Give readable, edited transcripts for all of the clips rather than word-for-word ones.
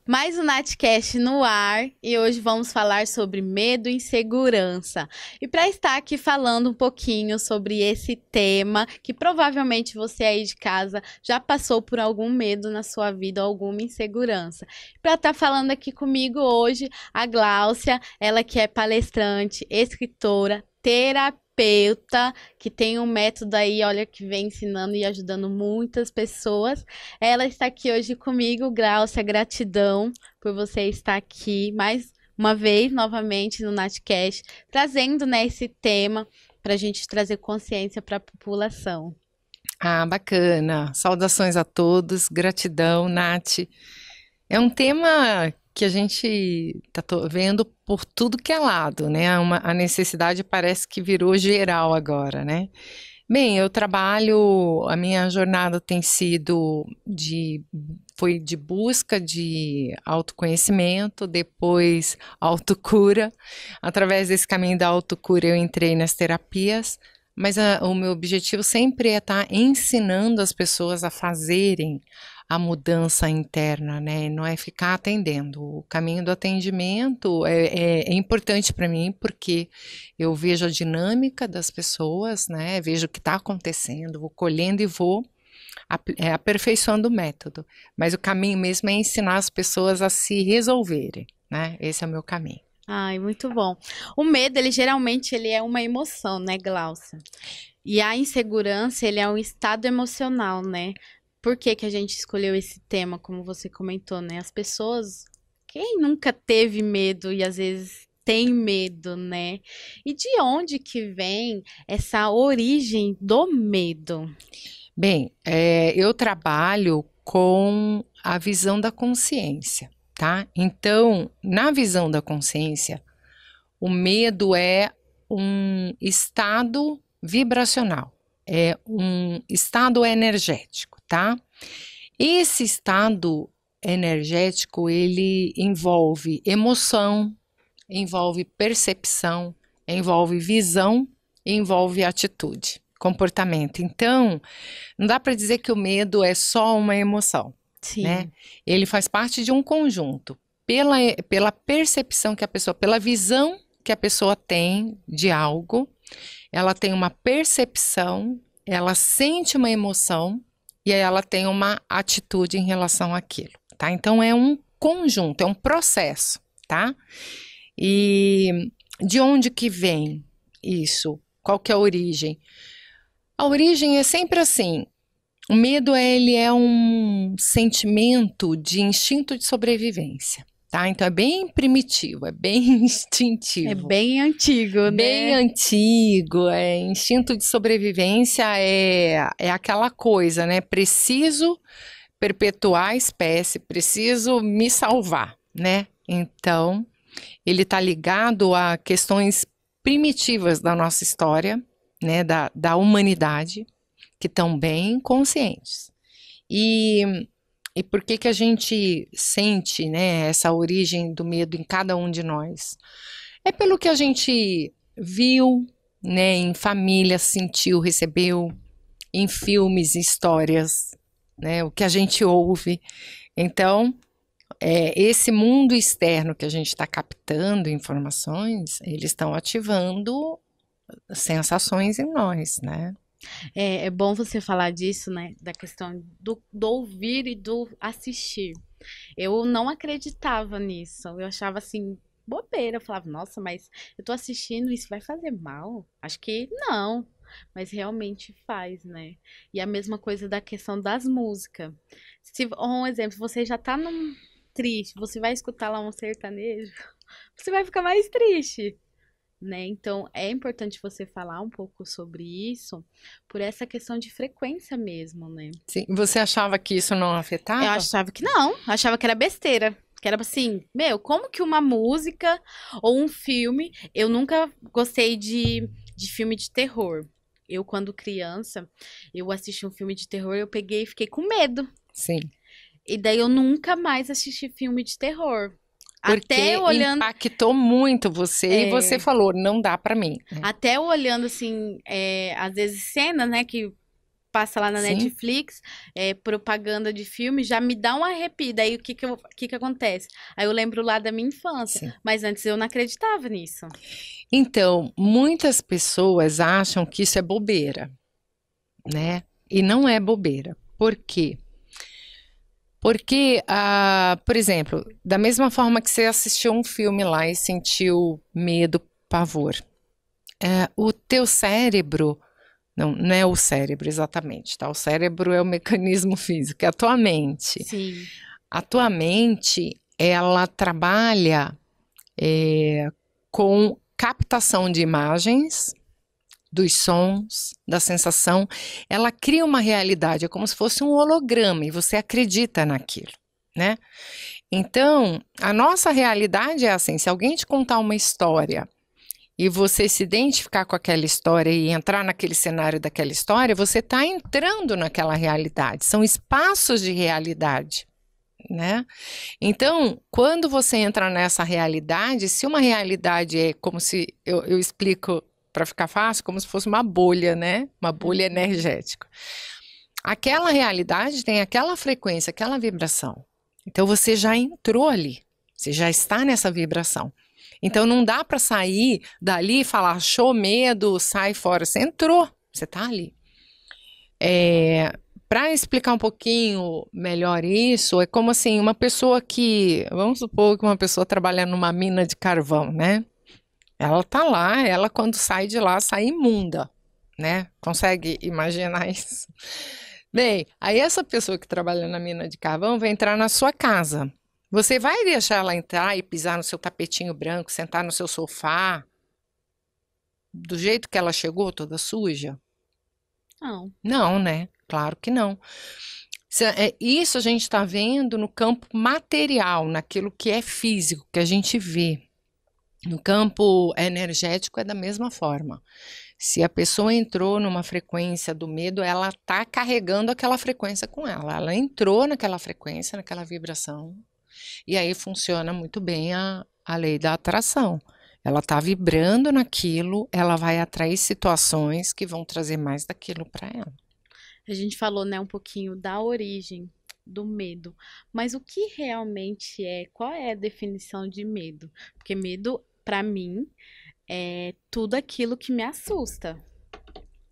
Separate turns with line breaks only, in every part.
Mais um Natcast no ar e hoje vamos falar sobre medo e insegurança. E para estar aqui falando um pouquinho sobre esse tema, que provavelmente você aí de casa já passou por algum medo na sua vida, alguma insegurança. Para estar falando aqui comigo hoje, a Gláucia, ela que é palestrante, escritora, terapeuta, que tem um método aí, olha, que vem ensinando e ajudando muitas pessoas. Ela está aqui hoje comigo, Gláucia, gratidão por você estar aqui mais uma vez, novamente, no Natcast, trazendo, né, esse tema para a gente trazer consciência para a população.
Ah, bacana. Saudações a todos, gratidão, Nath. É um tema que a gente está vendo por tudo que é lado, né? A necessidade parece que virou geral agora, né? Bem, eu trabalho, a minha jornada tem sido foi de busca de autoconhecimento, depois autocura. Através desse caminho da autocura eu entrei nas terapias, mas o meu objetivo sempre é estar ensinando as pessoas a fazerem a mudança interna, né? Não é ficar atendendo. O caminho do atendimento é importante para mim porque eu vejo a dinâmica das pessoas, né? Vejo o que está acontecendo, vou colhendo e vou aperfeiçoando o método. Mas o caminho mesmo é ensinar as pessoas a se resolverem, né? Esse é o meu caminho.
Ai, muito bom. O medo, ele geralmente ele é uma emoção, né, Gláucia? E a insegurança, ele é um estado emocional, né? Por que que a gente escolheu esse tema, como você comentou, né? As pessoas, quem nunca teve medo e às vezes tem medo, né? E de onde que vem essa origem do medo?
Bem, eu trabalho com a visão da consciência, tá? Então, na visão da consciência, o medo é um estado vibracional, é um estado energético, tá? Esse estado energético, ele envolve emoção, envolve percepção, envolve visão, envolve atitude, comportamento. Então, não dá para dizer que o medo é só uma emoção, né?
Sim.
Ele faz parte de um conjunto. Pela percepção que a pessoa, pela visão que a pessoa tem de algo, ela tem uma percepção, ela sente uma emoção e aí ela tem uma atitude em relação àquilo, tá? Então é um conjunto, é um processo, tá? E de onde que vem isso? Qual que é a origem? A origem é sempre assim. O medo ele é um sentimento de instinto de sobrevivência, tá? Então é bem primitivo, é bem instintivo.
É bem antigo,
Bem
né?
antigo, instinto de sobrevivência é aquela coisa, né? Preciso perpetuar a espécie, preciso me salvar, né? Então, ele está ligado a questões primitivas da nossa história, né? Da humanidade, que estão bem conscientes. E por que que a gente sente, né, essa origem do medo em cada um de nós? É pelo que a gente viu, né, em família, sentiu, recebeu, em filmes, histórias, né, o que a gente ouve. Então, esse mundo externo que a gente está captando informações, eles estão ativando sensações em nós, né?
É bom você falar disso, né? Da questão do ouvir e do assistir. Eu não acreditava nisso. Eu achava assim, bobeira. Eu falava, nossa, mas eu tô assistindo, isso vai fazer mal? Acho que não. Mas realmente faz, né? E a mesma coisa da questão das músicas. Se, um exemplo, você já tá triste, você vai escutar lá um sertanejo, você vai ficar mais triste, né? Então é importante você falar um pouco sobre isso, por essa questão de frequência mesmo, né?
Sim. Você achava que isso não
Eu
afetava?
achava que não, achava que era besteira. Que era assim, meu, como que uma música ou um filme. Eu nunca gostei de filme de terror. Eu, quando criança, eu assisti um filme de terror, eu peguei e fiquei com medo.
Sim.
E daí eu nunca mais assisti filme de terror. Até
Porque
olhando.
impactou muito você e você falou, não dá para mim.
Até olhando assim, às vezes cenas, né, que passa lá na
Sim.
Netflix, propaganda de filme, já me dá um arrepio. Daí o que que acontece? Aí eu lembro lá da minha infância,
Sim.
mas antes eu não acreditava nisso.
Então, muitas pessoas acham que isso é bobeira, né? E não é bobeira. Por quê? Porque, por exemplo, da mesma forma que você assistiu um filme lá e sentiu medo, pavor, o teu cérebro, não é o cérebro exatamente, tá? O cérebro é o mecanismo físico, é a tua mente.
Sim.
A tua mente, ela trabalha com captação de imagens, dos sons, da sensação, ela cria uma realidade, é como se fosse um holograma e você acredita naquilo, né? Então, a nossa realidade é assim, se alguém te contar uma história e você se identificar com aquela história e entrar naquele cenário daquela história, você está entrando naquela realidade, são espaços de realidade, né? Então, quando você entra nessa realidade, se uma realidade é como se, eu explico para ficar fácil, como se fosse uma bolha, né? Uma bolha energética. Aquela realidade tem aquela frequência, aquela vibração. Então você já entrou ali, você já está nessa vibração. Então não dá para sair dali e falar, achou medo, sai fora. Você entrou, você está ali. Para explicar um pouquinho melhor isso, é como assim, uma pessoa que, vamos supor que uma pessoa trabalha numa mina de carvão, né? Ela tá lá, ela quando sai de lá, sai imunda, né? Consegue imaginar isso? Bem, aí essa pessoa que trabalha na mina de carvão vai entrar na sua casa. Você vai deixar ela entrar e pisar no seu tapetinho branco, sentar no seu sofá, do jeito que ela chegou, toda suja?
Não.
Não, né? Claro que não. Isso a gente está vendo no campo material, naquilo que é físico, que a gente vê. No campo energético é da mesma forma. Se a pessoa entrou numa frequência do medo, ela está carregando aquela frequência com ela. Ela entrou naquela frequência, naquela vibração, e aí funciona muito bem a lei da atração. Ela está vibrando naquilo, ela vai atrair situações que vão trazer mais daquilo para ela.
A gente falou, né, um pouquinho da origem do medo, mas o que realmente qual é a definição de medo? Porque medo, para mim, é tudo aquilo que me assusta.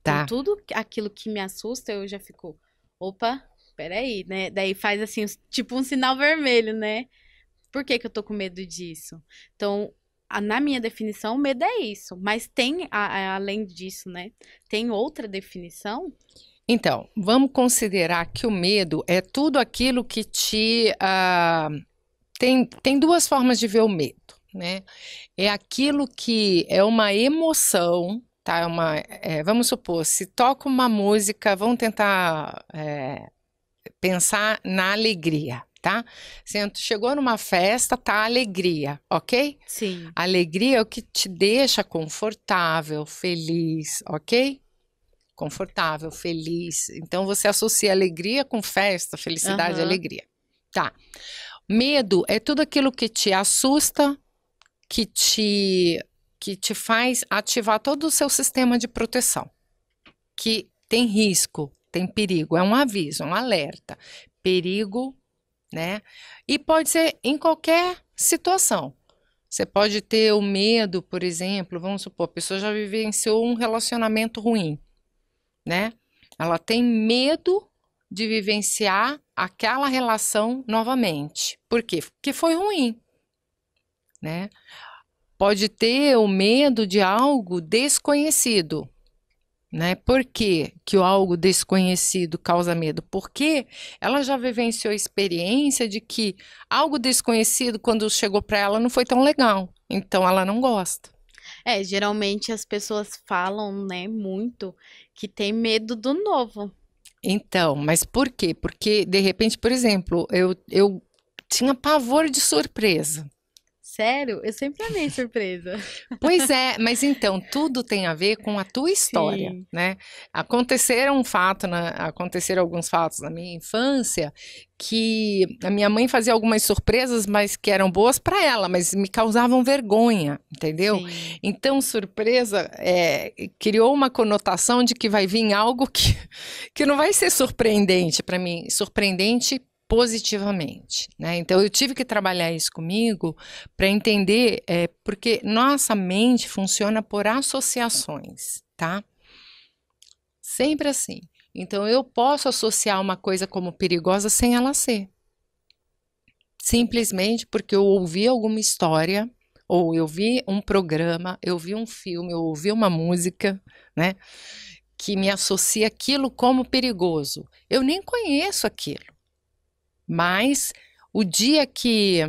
Então,
Tá.
tudo aquilo que me assusta, eu já fico, opa, peraí, né? Daí faz assim, tipo um sinal vermelho, né? Por que que eu tô com medo disso? Então, na minha definição, o medo é isso. Mas tem, além disso, né? Tem outra definição?
Então, vamos considerar que o medo é tudo aquilo que tem duas formas de ver o medo, né? É aquilo que é uma emoção, tá? Vamos supor, se toca uma música, vamos tentar pensar na alegria, tá? Se chegou numa festa, tá alegria, ok?
Sim.
Alegria é o que te deixa confortável, feliz, ok? Confortável, feliz. Então você associa alegria com festa, felicidade, alegria. Tá. Medo é tudo aquilo que te assusta, que te faz ativar todo o seu sistema de proteção. Que tem risco, tem perigo, é um aviso, um alerta. Perigo, né? E pode ser em qualquer situação. Você pode ter o medo, por exemplo, vamos supor, a pessoa já vivenciou um relacionamento ruim, né? Ela tem medo de vivenciar aquela relação novamente. Por quê? Porque foi ruim, né? Pode ter o medo de algo desconhecido, né? Por que que o algo desconhecido causa medo? Porque ela já vivenciou a experiência de que algo desconhecido, quando chegou para ela, não foi tão legal. Então, ela não gosta.
Geralmente as pessoas falam, né, muito que tem medo do novo.
Então, mas por quê? Porque, de repente, por exemplo, eu tinha pavor de surpresa.
Sério? Eu sempre amei surpresa.
Pois é, mas então, tudo tem a ver com a tua história,
Sim,
né? Aconteceram alguns fatos na minha infância que a minha mãe fazia algumas surpresas, mas que eram boas para ela, mas me causavam vergonha, entendeu?
sim.
Então, surpresa criou uma conotação de que vai vir algo que não vai ser surpreendente para mim, surpreendente positivamente, né? Então, eu tive que trabalhar isso comigo para entender, porque nossa mente funciona por associações, tá? Sempre assim. Então, eu posso associar uma coisa como perigosa sem ela ser. Simplesmente porque eu ouvi alguma história, ou eu vi um programa, eu vi um filme, eu ouvi uma música, né? Que me associa aquilo como perigoso. Eu nem conheço aquilo, mas o dia que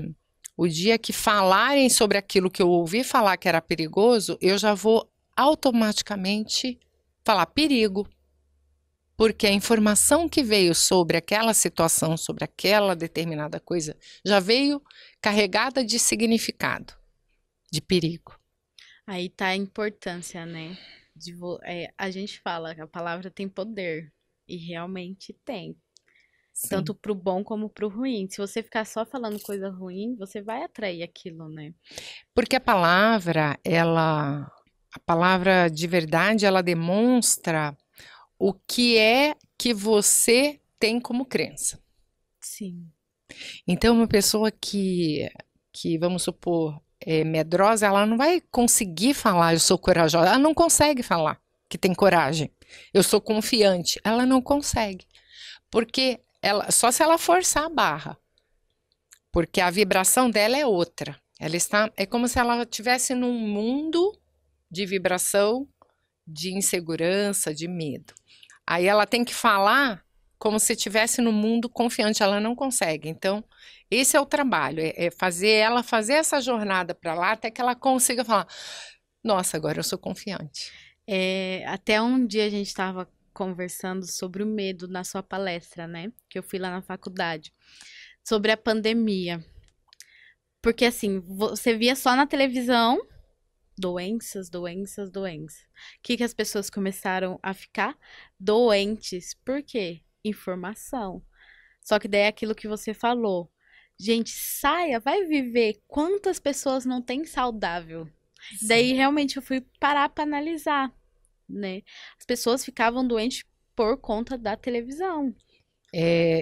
o dia que falarem sobre aquilo que eu ouvi falar que era perigoso, eu já vou automaticamente falar perigo, porque a informação que veio sobre aquela situação, sobre aquela determinada coisa, já veio carregada de significado, de perigo.
Aí tá a importância, né? A gente fala que a palavra tem poder. E realmente tem.
Sim.
Tanto pro bom como pro ruim. Se você ficar só falando coisa ruim, você vai atrair aquilo, né?
Porque a palavra de verdade, ela demonstra o que é que você tem como crença.
Sim.
Então, uma pessoa que vamos supor, é medrosa, ela não vai conseguir falar, eu sou corajosa. Ela não consegue falar que tem coragem. Eu sou confiante. Ela não consegue. Porque só se ela forçar a barra. Porque a vibração dela é outra. É como se ela estivesse num mundo de vibração, de insegurança, de medo. Aí ela tem que falar como se estivesse no mundo confiante, ela não consegue. Então, esse é o trabalho, é fazer ela fazer essa jornada para lá até que ela consiga falar: nossa, agora eu sou confiante.
Até um dia a gente estava conversando sobre o medo na sua palestra, né? Que eu fui lá na faculdade. Sobre a pandemia. Porque assim, você via só na televisão doenças, doenças, doenças. O que as pessoas começaram a ficar doentes? Por quê? Informação. Só que daí é aquilo que você falou. Gente, saia, vai viver. Quantas pessoas não têm saudável? Daí
Sim.
realmente eu fui parar para analisar, né? As pessoas ficavam doentes por conta da televisão.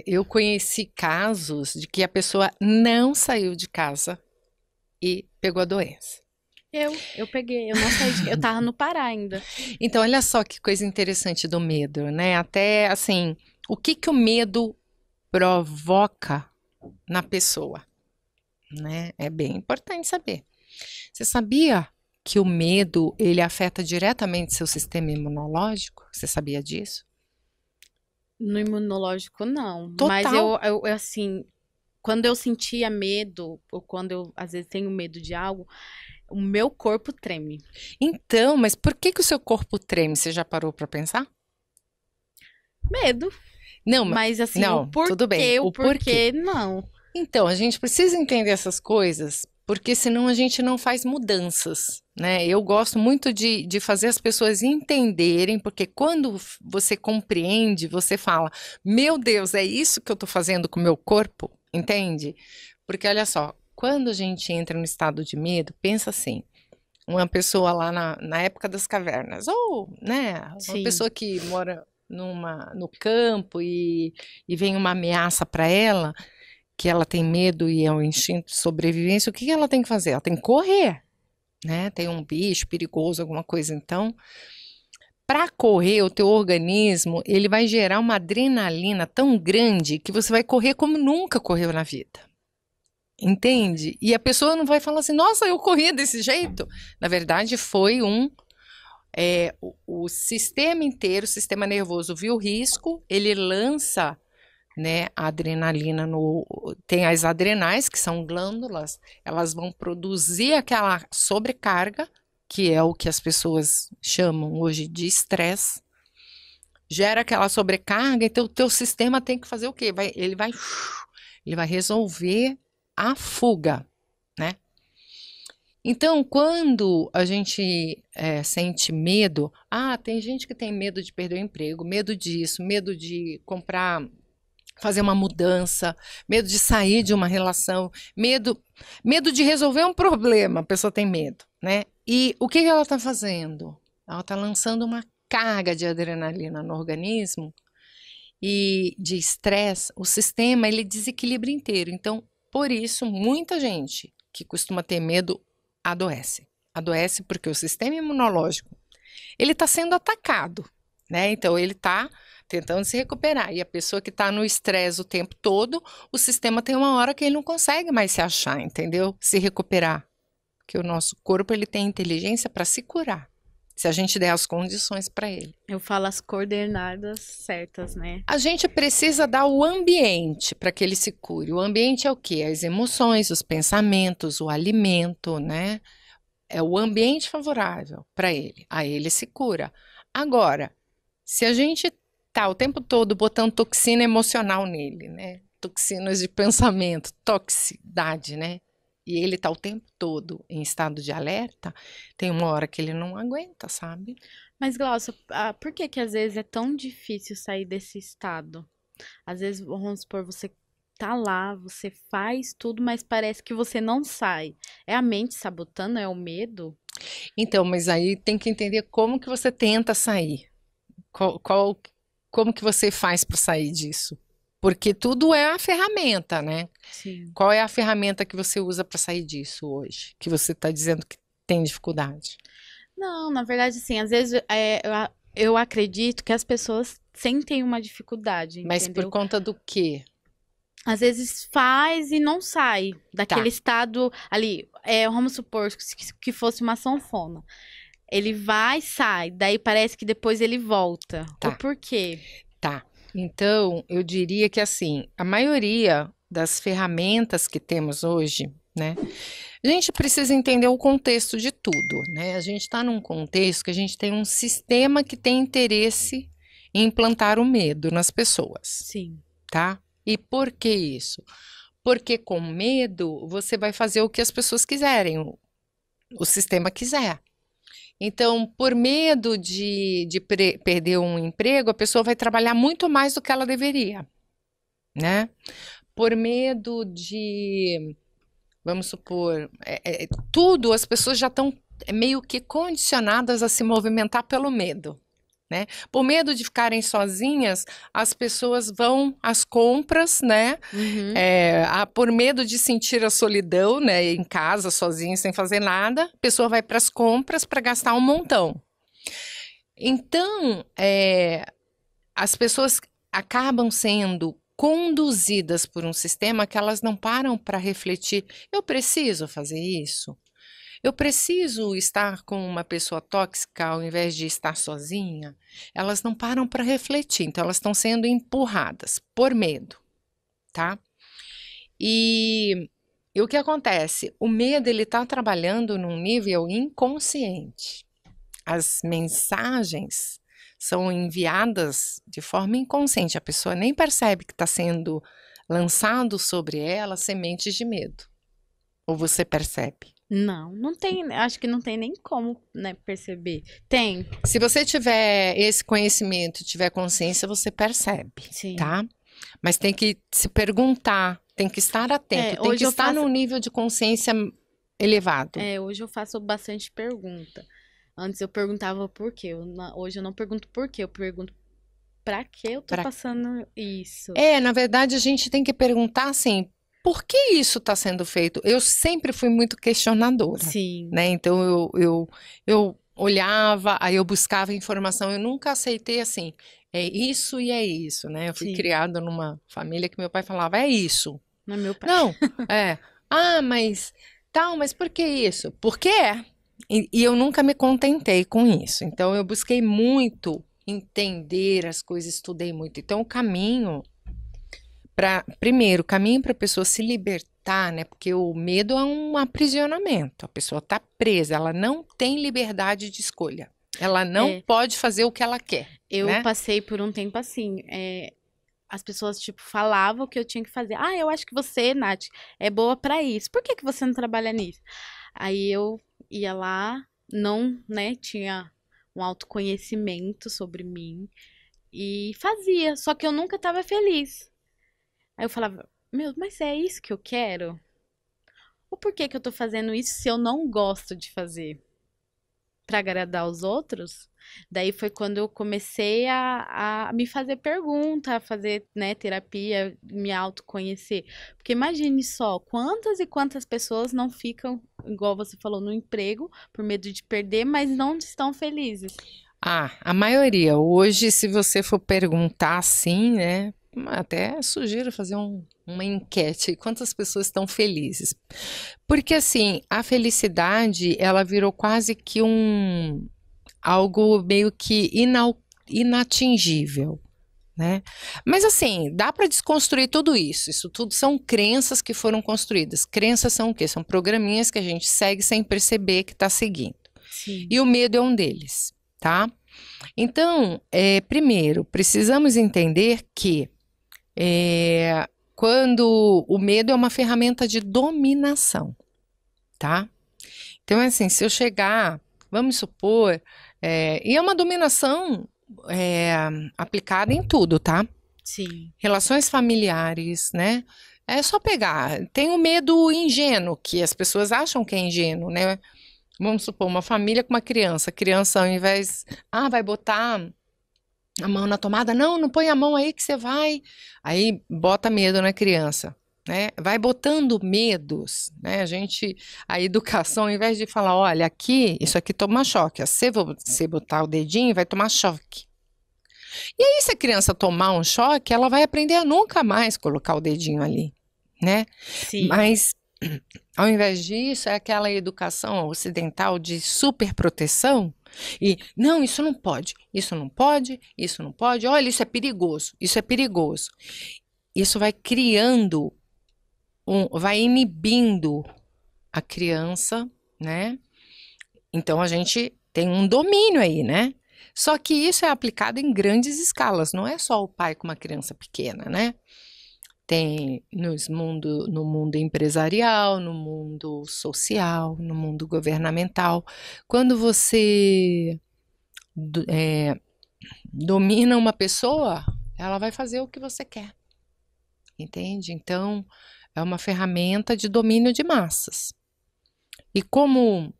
Eu conheci casos de que a pessoa não saiu de casa e pegou a doença.
Eu peguei, eu não saí eu tava no Pará ainda.
Então, olha só que coisa interessante do medo, né? Até assim, o que o medo provoca na pessoa, né? É bem importante saber. Você sabia que o medo, ele afeta diretamente seu sistema imunológico? Você sabia disso?
No imunológico, não. Mas
Total.
assim, quando eu sentia medo, ou quando eu às vezes tenho medo de algo, o meu corpo treme.
Então, mas por que o seu corpo treme? Você já parou para pensar?
Medo.
Não,
Mas assim,
não, tudo bem.
o
O porquê?
porquê, não.
Então, a gente precisa entender essas coisas, porque senão a gente não faz mudanças, né? Eu gosto muito de fazer as pessoas entenderem, porque quando você compreende, você fala: meu Deus, é isso que eu estou fazendo com o meu corpo, entende? Porque olha só, quando a gente entra no estado de medo, pensa assim. Uma pessoa lá na época das cavernas, ou, né, uma
Sim.
pessoa que mora no campo e vem uma ameaça para ela, que ela tem medo e é um instinto de sobrevivência, o que ela tem que fazer? Ela tem que correr, né? Tem um bicho perigoso, alguma coisa. Então, para correr, o teu organismo, ele vai gerar uma adrenalina tão grande que você vai correr como nunca correu na vida. Entende? E a pessoa não vai falar assim, nossa, eu corria desse jeito. Na verdade, foi o sistema inteiro, o sistema nervoso viu o risco, ele lança, né, a adrenalina tem as adrenais, que são glândulas, elas vão produzir aquela sobrecarga, que é o que as pessoas chamam hoje de estresse, gera aquela sobrecarga, então o teu sistema tem que fazer o quê? Ele vai resolver a fuga, né? Então, quando a gente sente medo, tem gente que tem medo de perder o emprego, medo disso, medo de comprar, fazer uma mudança, medo de sair de uma relação, medo de resolver um problema, a pessoa tem medo, né? E o que ela está fazendo? Ela está lançando uma carga de adrenalina no organismo e de estresse, o sistema ele desequilibra inteiro. Então, por isso, muita gente que costuma ter medo adoece. Adoece porque o sistema imunológico ele está sendo atacado, né? Então, ele está tentando se recuperar. E a pessoa que está no estresse o tempo todo, o sistema tem uma hora que ele não consegue mais se achar, entendeu? Se recuperar. Porque o nosso corpo ele tem inteligência para se curar, se a gente der as condições para ele.
Eu falo as coordenadas certas, né?
A gente precisa dar o ambiente para que ele se cure. O ambiente é o quê? As emoções, os pensamentos, o alimento, né? É o ambiente favorável para ele. Aí ele se cura. Agora, se a gente tá o tempo todo botando toxina emocional nele, né? Toxinas de pensamento, toxicidade, né? E ele tá o tempo todo em estado de alerta, tem uma hora que ele não aguenta, sabe?
Mas, Glaucia, por que que às vezes é tão difícil sair desse estado? Às vezes, vamos supor, você tá lá, você faz tudo, mas parece que você não sai. É a mente sabotando? É o medo?
Então, mas aí tem que entender como que você tenta sair. Como que você faz para sair disso? Porque tudo é a ferramenta, né?
Sim.
Qual é a ferramenta que você usa para sair disso hoje? Que você está dizendo que tem dificuldade?
Não, na verdade, assim, às vezes eu acredito que as pessoas sentem uma dificuldade,
Mas por
entendeu?
conta do quê?
Às vezes faz e não sai daquele
Tá,
estado ali. Vamos supor que fosse uma sanfona. Ele vai, sai, daí parece que depois ele volta. O
tá,
porquê?
tá. Então, eu diria que assim, a maioria das ferramentas que temos hoje, né? A gente precisa entender o contexto de tudo, né? A gente está num contexto que a gente tem um sistema que tem interesse em implantar o medo nas pessoas,
Sim.
tá? E por que isso? Porque com medo você vai fazer o que as pessoas quiserem, o sistema quiser. Então, por medo de perder um emprego, a pessoa vai trabalhar muito mais do que ela deveria, né? Por medo de, vamos supor, tudo, as pessoas já estão meio que condicionadas a se movimentar pelo medo, né? Por medo de ficarem sozinhas, as pessoas vão às compras, né?
Uhum.
Por medo de sentir a solidão, né? Em casa, sozinha, sem fazer nada, a pessoa vai para as compras para gastar um montão. Então, as pessoas acabam sendo conduzidas por um sistema que elas não param para refletir. Eu preciso fazer isso? Eu preciso estar com uma pessoa tóxica ao invés de estar sozinha? Elas não param para refletir, então elas estão sendo empurradas por medo, tá? E o que acontece? O medo ele está trabalhando num nível inconsciente. As mensagens são enviadas de forma inconsciente. A pessoa nem percebe que está sendo lançado sobre ela sementes de medo. Ou você percebe?
Não tem, acho que não tem nem como, né, perceber. Tem,
Se você tiver esse conhecimento, tiver consciência, você percebe,
sim.
tá? Mas tem que se perguntar, tem que estar atento, tem
Hoje
que
eu
estar
faço,
num nível de consciência elevado.
hoje eu faço bastante pergunta. Antes eu perguntava por quê. Hoje eu não pergunto por quê, eu pergunto pra que eu tô
Pra...
passando isso.
Na verdade, a gente tem que perguntar assim, por que isso está sendo feito? Eu sempre fui muito questionadora,
Sim,
né? Então eu olhava, aí eu buscava informação, eu nunca aceitei assim, é isso e é isso, né? Eu fui
sim.
criada numa família que meu pai falava, é isso.
Não é meu pai.
Não, mas tal, mas por que isso? Porque é. E eu nunca me contentei com isso. Então eu busquei muito entender as coisas, estudei muito. Então o caminho primeiro, o caminho para a pessoa se libertar, né? Porque o medo é um aprisionamento. A pessoa está presa, ela não tem liberdade de escolha. Ela não pode fazer o que ela quer.
Eu
né?
passei por um tempo assim. As pessoas, tipo, falavam que eu tinha que fazer. Eu acho que você, Nath, é boa pra isso. Por que que você não trabalha nisso? Aí eu ia lá, não, né, tinha um autoconhecimento sobre mim e fazia, só que eu nunca estava feliz. Aí eu falava, meu, mas é isso que eu quero? Ou por que que eu tô fazendo isso se eu não gosto de fazer? Pra agradar os outros? Daí foi quando eu comecei a me fazer pergunta, a fazer, né, terapia, me autoconhecer. Porque imagine só, quantas e quantas pessoas não ficam, igual você falou, no emprego, por medo de perder, mas não estão felizes.
Ah, a maioria. Hoje, se você for perguntar assim, né? Até sugiro fazer uma enquete. Quantas pessoas estão felizes? Porque assim, a felicidade, ela virou quase que algo meio que inatingível, né? Mas assim, dá para desconstruir tudo isso. Isso tudo são crenças que foram construídas. Crenças são o quê? São programinhas que a gente segue sem perceber que está seguindo.
Sim.
E o medo é um deles, tá? Então, primeiro, precisamos entender que quando o medo é uma ferramenta de dominação, tá? Então, é assim, se eu chegar, vamos supor, e é uma dominação é, aplicada em tudo, tá?
Sim.
Relações familiares, né? É só pegar. Tem o medo ingênuo, que as pessoas acham que é ingênuo, né? Vamos supor, uma família com uma criança. A criança, ao invés, vai botar a mão na tomada, não, não põe a mão aí que você vai. Aí bota medo na criança, né? Vai botando medos, né? A educação, ao invés de falar, olha, aqui, isso aqui toma choque. Se você botar o dedinho, vai tomar choque. E aí, se a criança tomar um choque, ela vai aprender a nunca mais colocar o dedinho ali, né?
Sim.
Mas, ao invés disso, é aquela educação ocidental de superproteção. E, não, isso não pode, isso não pode, isso não pode. Olha, isso é perigoso, isso é perigoso. Isso vai criando, vai inibindo a criança, né? Então, a gente tem um domínio aí, né? Só que isso é aplicado em grandes escalas, não é só o pai com uma criança pequena, né? Tem no mundo empresarial, no mundo social, no mundo governamental. Quando você domina uma pessoa, ela vai fazer o que você quer, entende? Então, é uma ferramenta de domínio de massas. E como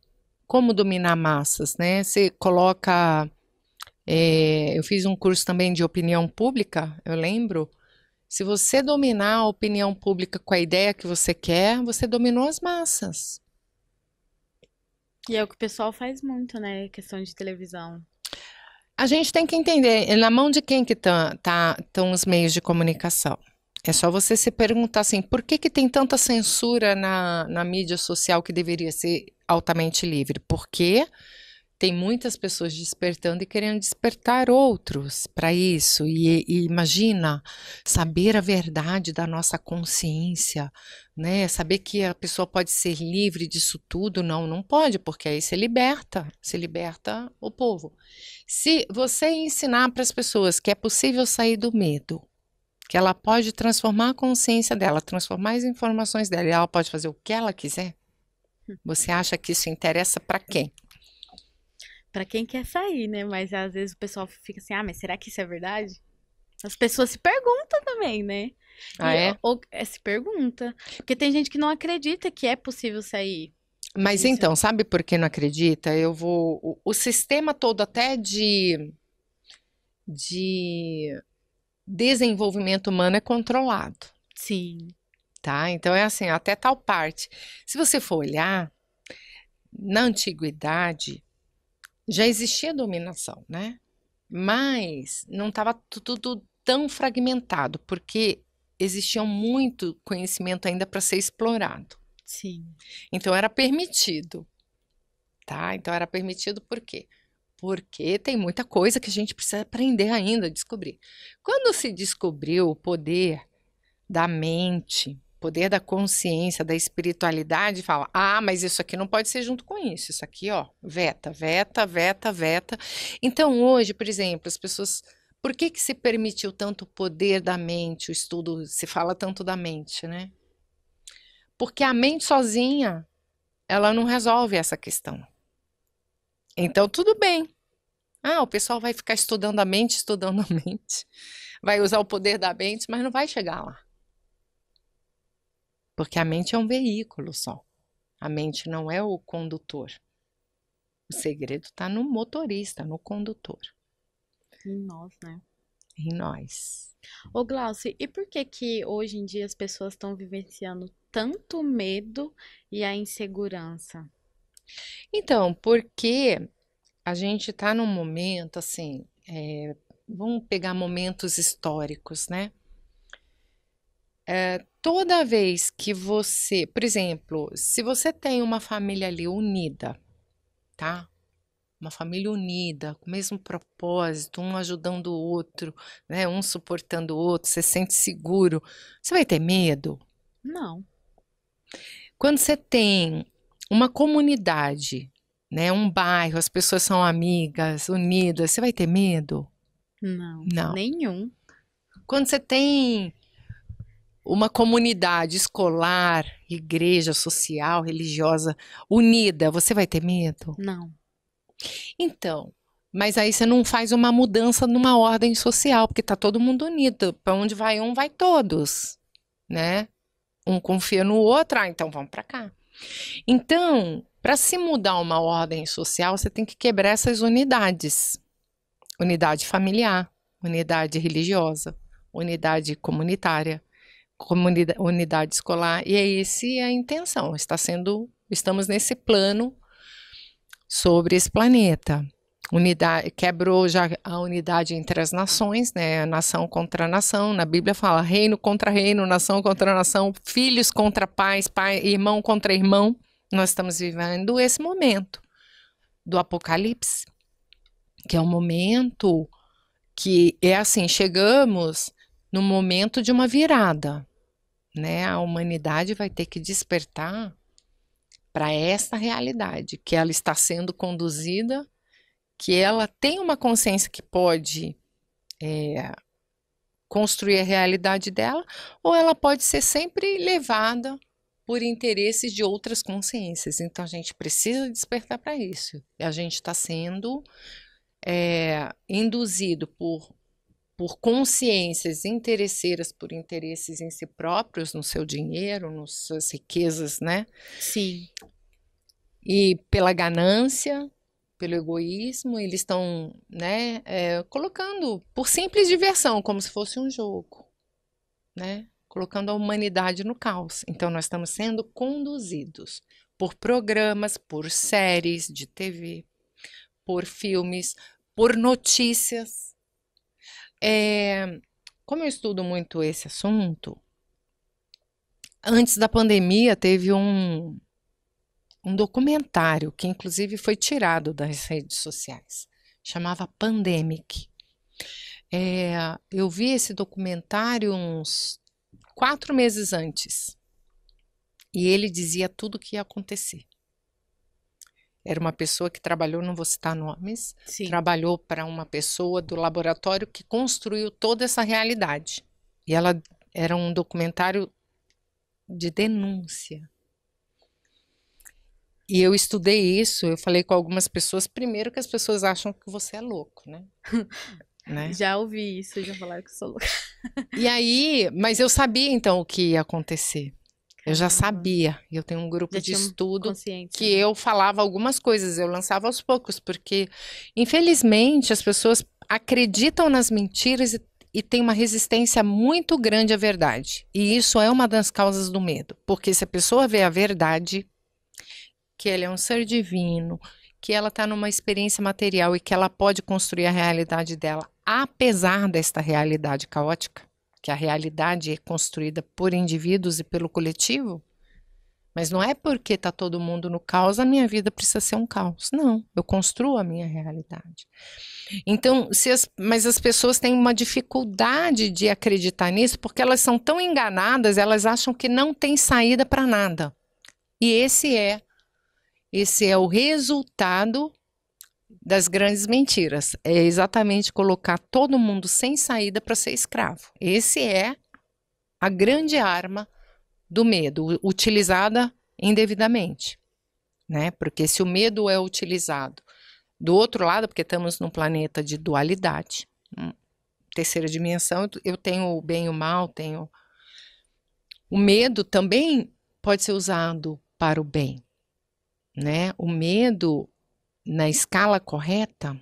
dominar massas, né? Você coloca. Eu fiz um curso também de opinião pública, eu lembro. Se você dominar a opinião pública com a ideia que você quer, você dominou as massas.
E é o que o pessoal faz muito, né? Questão de televisão.
A gente tem que entender, na mão de quem que estão os meios de comunicação? É só você se perguntar assim, por que tem tanta censura na mídia social que deveria ser altamente livre? Porque tem muitas pessoas despertando e querendo despertar outros para isso. E imagina saber a verdade da nossa consciência, né? Saber que a pessoa pode ser livre disso tudo. Não, não pode, porque aí se liberta o povo. Se você ensinar para as pessoas que é possível sair do medo, que ela pode transformar a consciência dela, transformar as informações dela, e ela pode fazer o que ela quiser, você acha que isso interessa para quem?
Pra quem quer sair, né? Mas às vezes o pessoal fica assim, mas será que isso é verdade? As pessoas se perguntam também, né?
Ah, é?
Se pergunta. Porque tem gente que não acredita que é possível sair
Mas
disso.
então, sabe por que não acredita? O sistema todo até de desenvolvimento humano é controlado,
Sim,
tá? Então é assim, até tal parte. Se você for olhar, na antiguidade já existia dominação, né? Mas não estava tudo tão fragmentado, porque existia muito conhecimento ainda para ser explorado.
sim.
Então era permitido, tá? Então era permitido por quê? Porque tem muita coisa que a gente precisa aprender ainda, descobrir. Quando se descobriu o poder da mente, poder da consciência, da espiritualidade, fala: mas isso aqui não pode ser junto com isso. Isso aqui, ó, veta, veta, veta, veta. Então, hoje, por exemplo, as pessoas. Por que se permitiu tanto o poder da mente? O estudo se fala tanto da mente, né? Porque a mente sozinha ela não resolve essa questão. Então, tudo bem. O pessoal vai ficar estudando a mente, vai usar o poder da mente, mas não vai chegar lá. Porque a mente é um veículo só. A mente não é o condutor. O segredo está no motorista, no condutor.
Em nós, né?
Em nós.
Ô, Glaucio, e por que que hoje em dia as pessoas estão vivenciando tanto medo e a insegurança?
Então, porque a gente está num momento, assim, vamos pegar momentos históricos, né? Toda vez que você, por exemplo, se você tem uma família ali unida, tá? Uma família unida, com o mesmo propósito, um ajudando o outro, né? Um suportando o outro, você se sente seguro. Você vai ter medo?
Não,
Quando você tem uma comunidade, né? Um bairro, as pessoas são amigas, unidas, você vai ter medo?
não,
Não.
nenhum.
Quando você tem uma comunidade escolar, igreja, social, religiosa unida, você vai ter medo?
Não.
Então, mas aí você não faz uma mudança numa ordem social, porque tá todo mundo unido. Para onde vai um, vai todos, né? Um confia no outro, então vamos para cá. Então, para se mudar uma ordem social, você tem que quebrar essas unidades. Unidade familiar, unidade religiosa, unidade comunitária, unidade escolar. E é essa a intenção. Estamos nesse plano sobre esse planeta. Quebrou já a unidade entre as nações, né? Nação contra nação. Na Bíblia fala reino contra reino, nação contra nação, filhos contra pais, irmão contra irmão. Nós estamos vivendo esse momento do Apocalipse, que é um momento que é assim, chegamos no momento de uma virada, né? A humanidade vai ter que despertar para esta realidade, que ela está sendo conduzida, que ela tem uma consciência que pode construir a realidade dela, ou ela pode ser sempre levada por interesses de outras consciências. Então a gente precisa despertar para isso. E a gente está sendo induzido por consciências interesseiras, por interesses em si próprios, no seu dinheiro, nas suas riquezas, né?
Sim.
E pela ganância, pelo egoísmo, eles estão, né, colocando por simples diversão, como se fosse um jogo, né? Colocando a humanidade no caos. Então nós estamos sendo conduzidos por programas, por séries de TV, por filmes, por notícias. Como eu estudo muito esse assunto, antes da pandemia teve um documentário que inclusive foi tirado das redes sociais, chamava Pandemic. Eu vi esse documentário uns 4 meses antes e ele dizia tudo o que ia acontecer. Era uma pessoa que trabalhou, não vou citar nomes,
Sim.
trabalhou para uma pessoa do laboratório que construiu toda essa realidade. E ela era um documentário de denúncia. E eu estudei isso, eu falei com algumas pessoas, primeiro que as pessoas acham que você é louco, né? né?
Já ouvi isso, já falaram que eu sou louca.
E aí, mas eu sabia então o que ia acontecer. Eu já sabia, e eu tenho um grupo de estudo que eu falava algumas coisas, eu lançava aos poucos, porque infelizmente as pessoas acreditam nas mentiras e têm uma resistência muito grande à verdade. E isso é uma das causas do medo, porque se a pessoa vê a verdade, que ela é um ser divino, que ela está numa experiência material e que ela pode construir a realidade dela, apesar desta realidade caótica, que a realidade é construída por indivíduos e pelo coletivo, mas não é porque está todo mundo no caos, a minha vida precisa ser um caos. Não, eu construo a minha realidade. Então, mas as pessoas têm uma dificuldade de acreditar nisso, porque elas são tão enganadas, elas acham que não tem saída para nada. E esse é o resultado das grandes mentiras. É exatamente colocar todo mundo sem saída para ser escravo. Esse é a grande arma do medo, utilizada indevidamente. né? Porque se o medo é utilizado do outro lado, porque estamos num planeta de dualidade, terceira dimensão, eu tenho o bem e o mal, tenho... O medo também pode ser usado para o bem, né? O medo, na escala correta,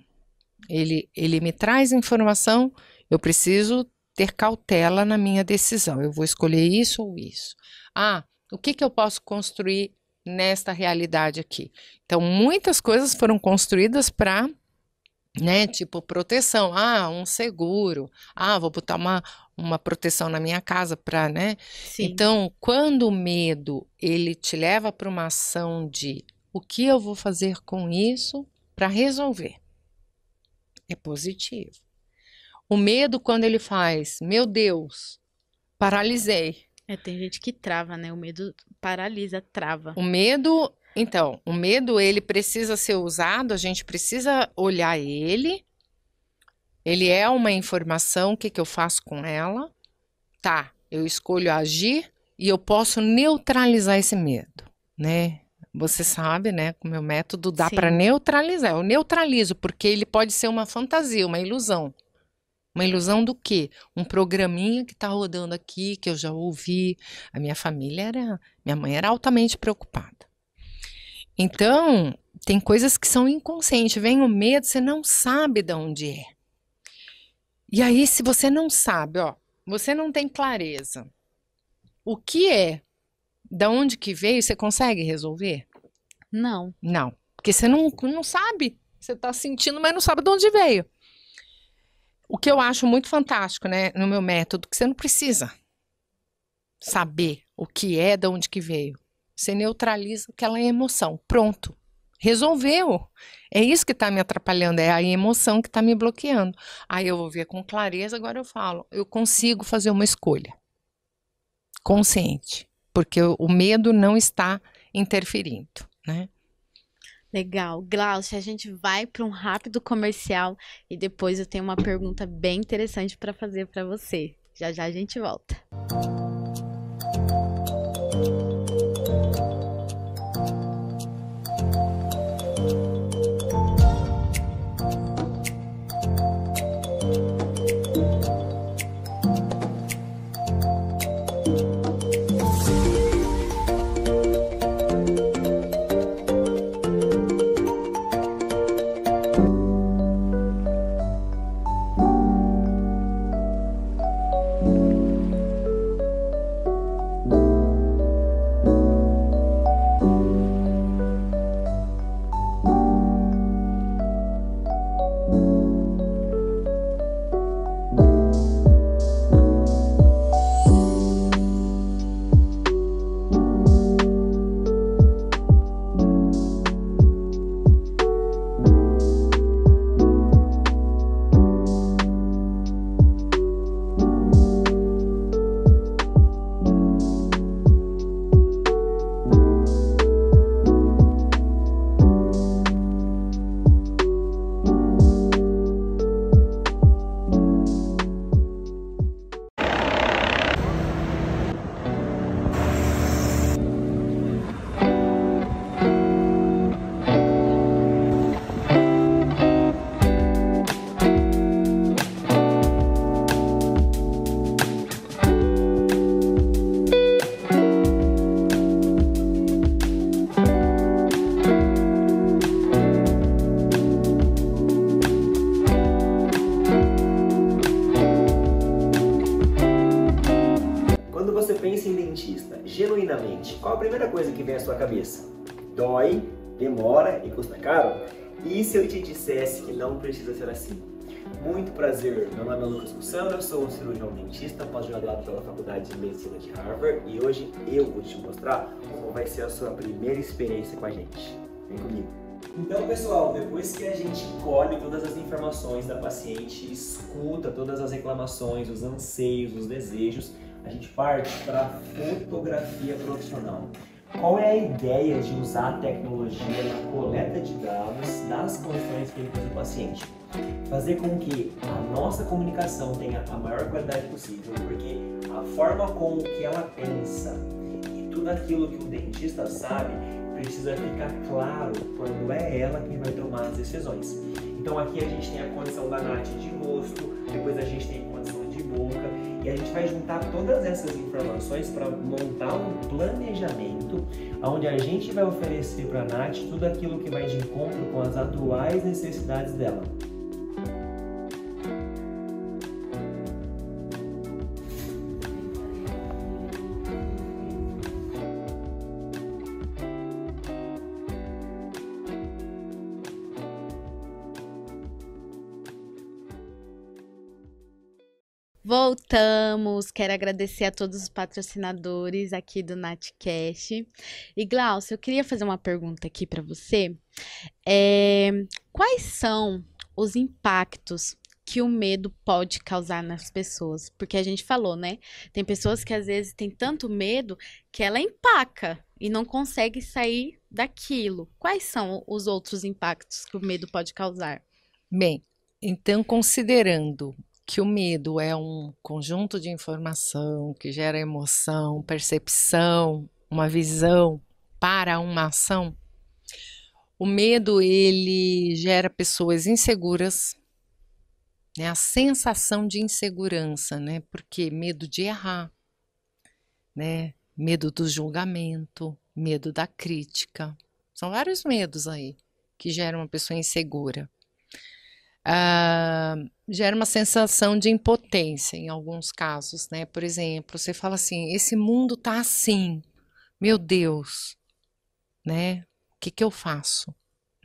ele me traz informação, eu preciso ter cautela na minha decisão, eu vou escolher isso ou isso. O que eu posso construir nesta realidade aqui? Então, muitas coisas foram construídas para, né, tipo proteção, um seguro, vou botar uma proteção na minha casa para, né?
Sim.
Então, quando o medo, ele te leva para uma ação de o que eu vou fazer com isso para resolver, é positivo. O medo, quando ele faz, meu Deus, paralisei.
Tem gente que trava, né? O medo paralisa, trava.
O medo, então, ele precisa ser usado, a gente precisa olhar ele. Ele é uma informação, o que eu faço com ela? Eu escolho agir e eu posso neutralizar esse medo, né? Você sabe, né? Com o meu método dá para neutralizar. Eu neutralizo, porque ele pode ser uma fantasia, uma ilusão. Uma ilusão do quê? Um programinha que está rodando aqui, que eu já ouvi. A minha mãe era altamente preocupada. Então, tem coisas que são inconscientes. Vem o medo, você não sabe de onde é. E aí, se você não sabe, você não tem clareza. O que é? Da onde que veio? Você consegue resolver?
Não.
Não. Porque você não sabe. Você está sentindo, mas não sabe de onde veio. O que eu acho muito fantástico, né, no meu método, que você não precisa saber o que é, de onde que veio. Você neutraliza aquela emoção. Pronto. Resolveu. É isso que está me atrapalhando, é a emoção que está me bloqueando. Aí eu vou ver com clareza, agora eu falo, eu consigo fazer uma escolha consciente, porque o medo não está interferindo, né?
Legal. Glaucia, a gente vai para um rápido comercial e depois eu tenho uma pergunta bem interessante para fazer para você. Já já a gente volta.
genuinamente, qual a primeira coisa que vem à sua cabeça? Dói, demora e custa caro? E se eu te dissesse que não precisa ser assim? Muito prazer, meu nome é Lucas Cussano, eu sou um cirurgião dentista, pós-graduado pela Faculdade de Medicina de Harvard e hoje eu vou te mostrar como vai ser a sua primeira experiência com a gente. Vem comigo! Então, pessoal, depois que a gente colhe todas as informações da paciente, escuta todas as reclamações, os anseios, os desejos, a gente parte para a fotografia profissional. Qual é a ideia de usar a tecnologia na coleta de dados das condições clínicas do paciente? Fazer com que a nossa comunicação tenha a maior qualidade possível, porque a forma com que ela pensa e tudo aquilo que o dentista sabe precisa ficar claro quando é ela quem vai tomar as decisões. Então aqui a gente tem a condição da Nath de rosto, depois a gente tem a condição de boca, e a gente vai juntar todas essas informações para montar um planejamento onde a gente vai oferecer para a Nath tudo aquilo que vai de encontro com as atuais necessidades dela.
Voltamos, quero agradecer a todos os patrocinadores aqui do NatCast. E Glaucio, eu queria fazer uma pergunta aqui para você. Quais são os impactos que o medo pode causar nas pessoas? Porque a gente falou, né? Tem pessoas que às vezes têm tanto medo que ela empaca e não consegue sair daquilo. Quais são os outros impactos que o medo pode causar?
Bem, então considerando que o medo é um conjunto de informação que gera emoção, percepção, uma visão para uma ação, o medo ele gera pessoas inseguras, né? A sensação de insegurança, né? Porque medo de errar, né? Medo do julgamento, medo da crítica, são vários medos aí que geram uma pessoa insegura. Gera uma sensação de impotência em alguns casos, né? Por exemplo, você fala assim, esse mundo tá assim, meu Deus, né? O que eu faço?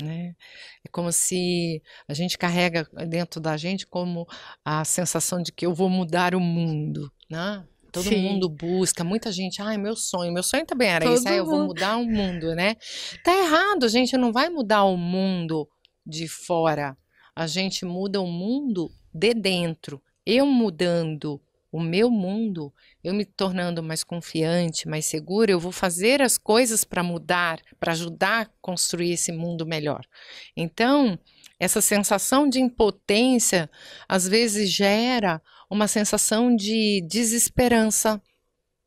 Né? É como se a gente carrega dentro da gente como a sensação de que eu vou mudar o mundo, né? Todo
Sim.
mundo busca, muita gente, meu sonho também era
Todo
isso, eu vou mudar o mundo, né? Tá errado, a gente não vai mudar o mundo de fora, a gente muda o mundo de dentro. Eu mudando o meu mundo, eu me tornando mais confiante, mais segura, eu vou fazer as coisas para mudar, para ajudar a construir esse mundo melhor. Então, essa sensação de impotência, às vezes gera uma sensação de desesperança,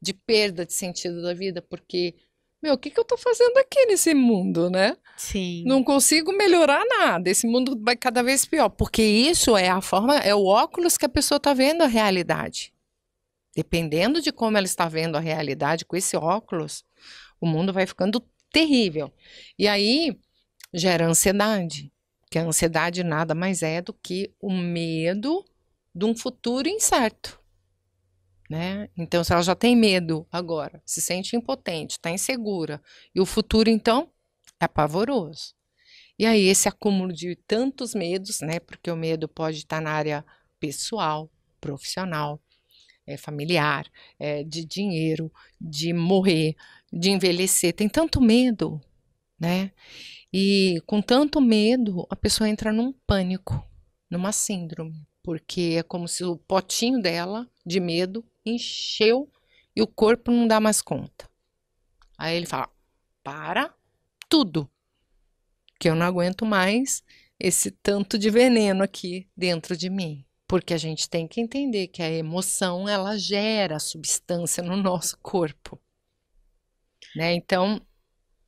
de perda de sentido da vida, porque, o que eu estou fazendo aqui nesse mundo, né?
Sim.
Não consigo melhorar nada, esse mundo vai cada vez pior, porque isso é a forma, é o óculos que a pessoa está vendo a realidade. Dependendo de como ela está vendo a realidade com esse óculos, o mundo vai ficando terrível. E aí gera ansiedade, que a ansiedade nada mais é do que o medo de um futuro incerto, né? Então, se ela já tem medo agora, se sente impotente, está insegura, e o futuro, então, é pavoroso. E aí, esse acúmulo de tantos medos, né? Porque o medo pode estar na área pessoal, profissional, familiar, de dinheiro, de morrer, de envelhecer. Tem tanto medo, né? E com tanto medo, a pessoa entra num pânico, numa síndrome, porque é como se o potinho dela de medo encheu e o corpo não dá mais conta. Aí ele fala, para tudo, que eu não aguento mais esse tanto de veneno aqui dentro de mim. Porque a gente tem que entender que a emoção, ela gera substância no nosso corpo, né? Então,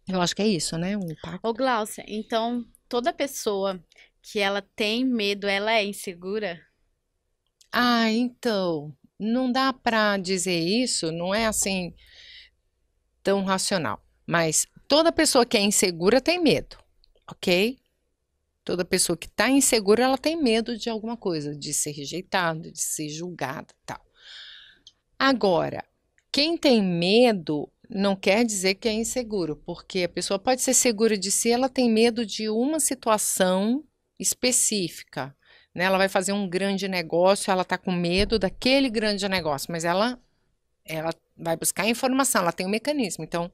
eu acho que é isso, né? O impacto.
Ô, Glaucia, então toda pessoa que ela tem medo, ela é insegura?
Então, não dá para dizer isso, não é assim tão racional. Mas toda pessoa que é insegura tem medo, ok? Toda pessoa que está insegura, ela tem medo de alguma coisa, de ser rejeitada, de ser julgada, tal. Agora, quem tem medo não quer dizer que é inseguro, porque a pessoa pode ser segura de si, ela tem medo de uma situação específica, né? Ela vai fazer um grande negócio, ela está com medo daquele grande negócio, mas ela vai buscar informação, ela tem um mecanismo, então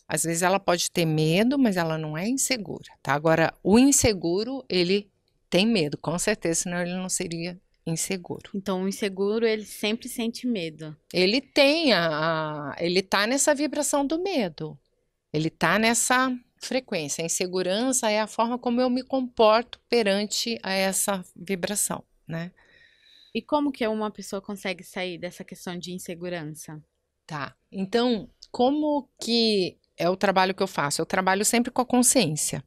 às vezes ela pode ter medo, mas ela não é insegura, tá? Agora, o inseguro, ele tem medo, com certeza, senão ele não seria inseguro.
Então, o inseguro, ele sempre sente medo.
Ele tem ele tá nessa vibração do medo. Ele tá nessa frequência. A insegurança é a forma como eu me comporto perante a essa vibração, né?
E como que uma pessoa consegue sair dessa questão de insegurança?
Tá. Então, como que é o trabalho que eu faço. Eu trabalho sempre com a consciência,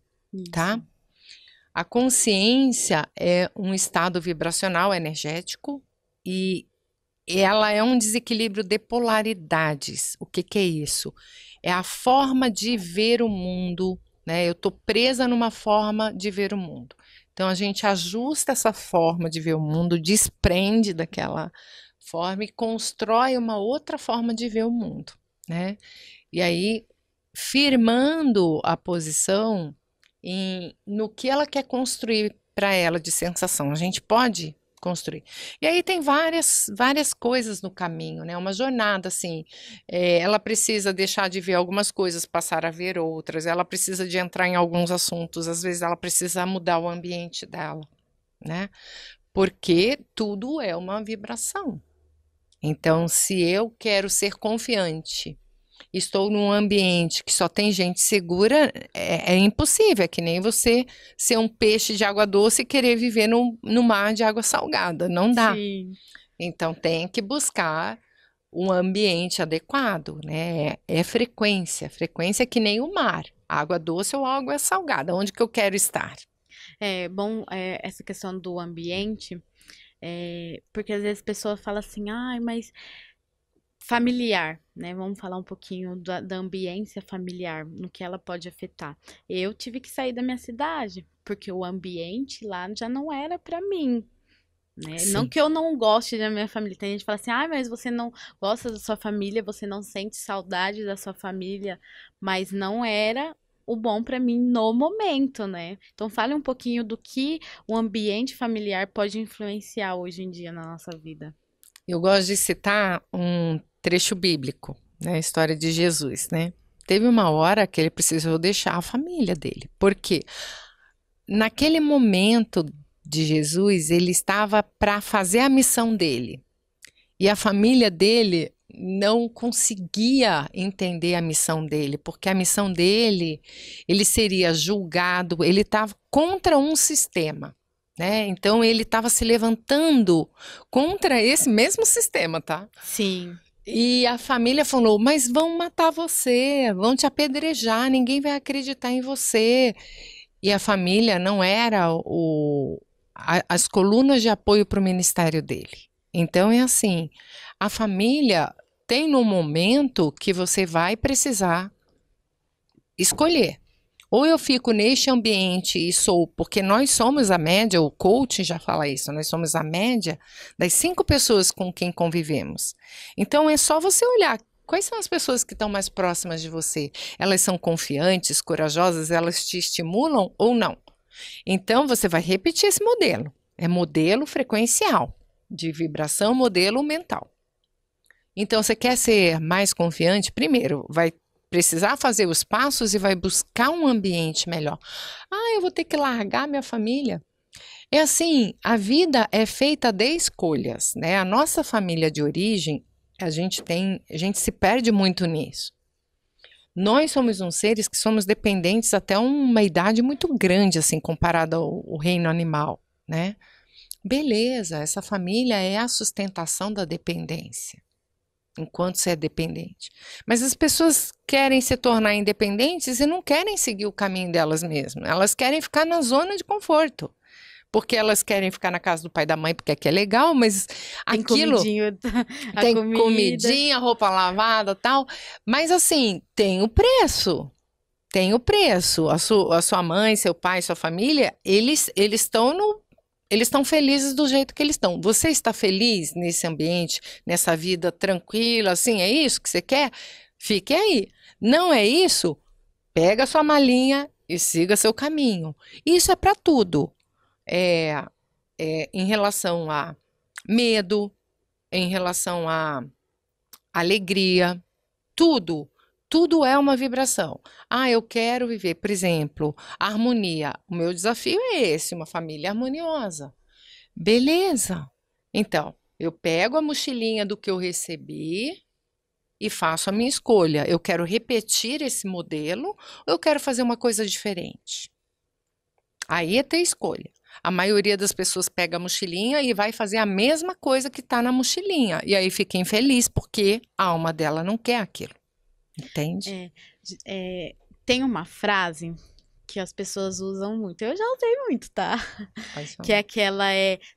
tá? A consciência é um estado vibracional energético e ela é um desequilíbrio de polaridades. O que que é isso? É a forma de ver o mundo, né? Eu tô presa numa forma de ver o mundo. Então a gente ajusta essa forma de ver o mundo, desprende daquela forma e constrói uma outra forma de ver o mundo, né? E aí, firmando a posição no que ela quer construir para ela de sensação. A gente pode construir. E aí tem várias coisas no caminho, né? Uma jornada, assim. Ela precisa deixar de ver algumas coisas, passar a ver outras. Ela precisa de entrar em alguns assuntos. Às vezes ela precisa mudar o ambiente dela, né? Porque tudo é uma vibração. Então, se eu quero ser confiante, estou num ambiente que só tem gente segura, é impossível. É que nem você ser um peixe de água doce e querer viver no mar de água salgada. Não dá.
Sim.
Então, tem que buscar um ambiente adequado, né? É frequência. Frequência é que nem o mar. Água doce ou água salgada. Onde que eu quero estar?
É bom essa questão do ambiente, porque às vezes a pessoa fala assim, ai, mas familiar, né? Vamos falar um pouquinho da ambiência familiar, no que ela pode afetar. Eu tive que sair da minha cidade, porque o ambiente lá já não era para mim, né? Não
Sim.
que eu não goste da minha família. Tem gente que fala assim, ah, mas você não gosta da sua família, você não sente saudade da sua família, mas não era o bom para mim no momento, né? Então fale um pouquinho do que o ambiente familiar pode influenciar hoje em dia na nossa vida.
Eu gosto de citar um trecho bíblico, né? A história de Jesus, né? Teve uma hora que ele precisou deixar a família dele. Por quê? Naquele momento de Jesus, ele estava para fazer a missão dele. E a família dele não conseguia entender a missão dele, porque a missão dele, ele seria julgado, ele estava contra um sistema, né? Então ele estava se levantando contra esse mesmo sistema, tá?
Sim.
E a família falou: mas vão matar você, vão te apedrejar, ninguém vai acreditar em você. E a família não era as colunas de apoio para o ministério dele. Então é assim, a família tem no momento que você vai precisar escolher. Ou eu fico neste ambiente e sou, porque nós somos a média, o coach já fala isso, nós somos a média das 5 pessoas com quem convivemos. Então é só você olhar quais são as pessoas que estão mais próximas de você. Elas são confiantes, corajosas, elas te estimulam ou não? Então você vai repetir esse modelo. É modelo frequencial, de vibração, modelo mental. Então você quer ser mais confiante? Primeiro, vai precisar fazer os passos e vai buscar um ambiente melhor. Ah, eu vou ter que largar minha família. É assim, a vida é feita de escolhas, né? A nossa família de origem, a gente se perde muito nisso. Nós somos uns seres que somos dependentes até uma idade muito grande, assim, comparado ao reino animal, né? Beleza, essa família é a sustentação da dependência, enquanto você é dependente. Mas as pessoas querem se tornar independentes e não querem seguir o caminho delas mesmas. Elas querem ficar na zona de conforto. Porque elas querem ficar na casa do pai e da mãe, porque aqui é legal, mas
Tem
aquilo... Tem comidinha, roupa lavada e tal. Mas assim, tem o preço. Tem o preço. A sua mãe, seu pai, sua família, eles estão felizes do jeito que eles estão. Você está feliz nesse ambiente, nessa vida tranquila, assim, é isso que você quer? Fique aí. Não é isso? Pega a sua malinha e siga seu caminho. Isso é para tudo. Em relação a medo, em relação a alegria, tudo é uma vibração. Ah, eu quero viver, por exemplo, harmonia. O meu desafio é esse, uma família harmoniosa. Beleza. Então, eu pego a mochilinha do que eu recebi e faço a minha escolha. Eu quero repetir esse modelo ou eu quero fazer uma coisa diferente? Aí é ter escolha. A maioria das pessoas pega a mochilinha e vai fazer a mesma coisa que está na mochilinha. E aí fica infeliz porque a alma dela não quer aquilo. Entende?
Tem uma frase que as pessoas usam muito. Eu já usei muito, tá? Que é aquela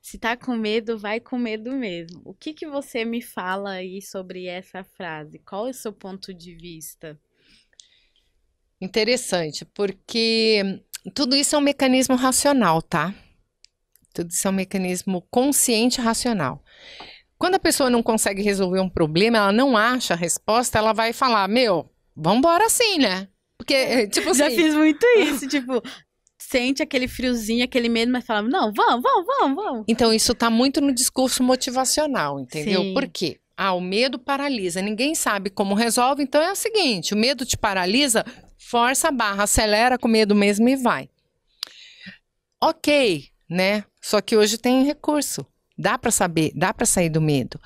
se tá com medo, vai com medo mesmo. O que você me fala aí sobre essa frase? Qual é o seu ponto de vista?
Interessante, porque tudo isso é um mecanismo racional, tá? Tudo isso é um mecanismo consciente e racional. Quando a pessoa não consegue resolver um problema, ela não acha a resposta, ela vai falar, vambora assim, né? Porque, tipo assim...
Já fiz muito isso, tipo, sente aquele friozinho, aquele medo, mas fala, não, vamos.
Então, isso tá muito no discurso motivacional, entendeu?
Sim.
Por quê? O medo paralisa, ninguém sabe como resolve, então é o seguinte, o medo te paralisa, força a barra, acelera com medo mesmo e vai. Ok, né? Só que hoje tem recurso, dá para saber, dá para sair do medo.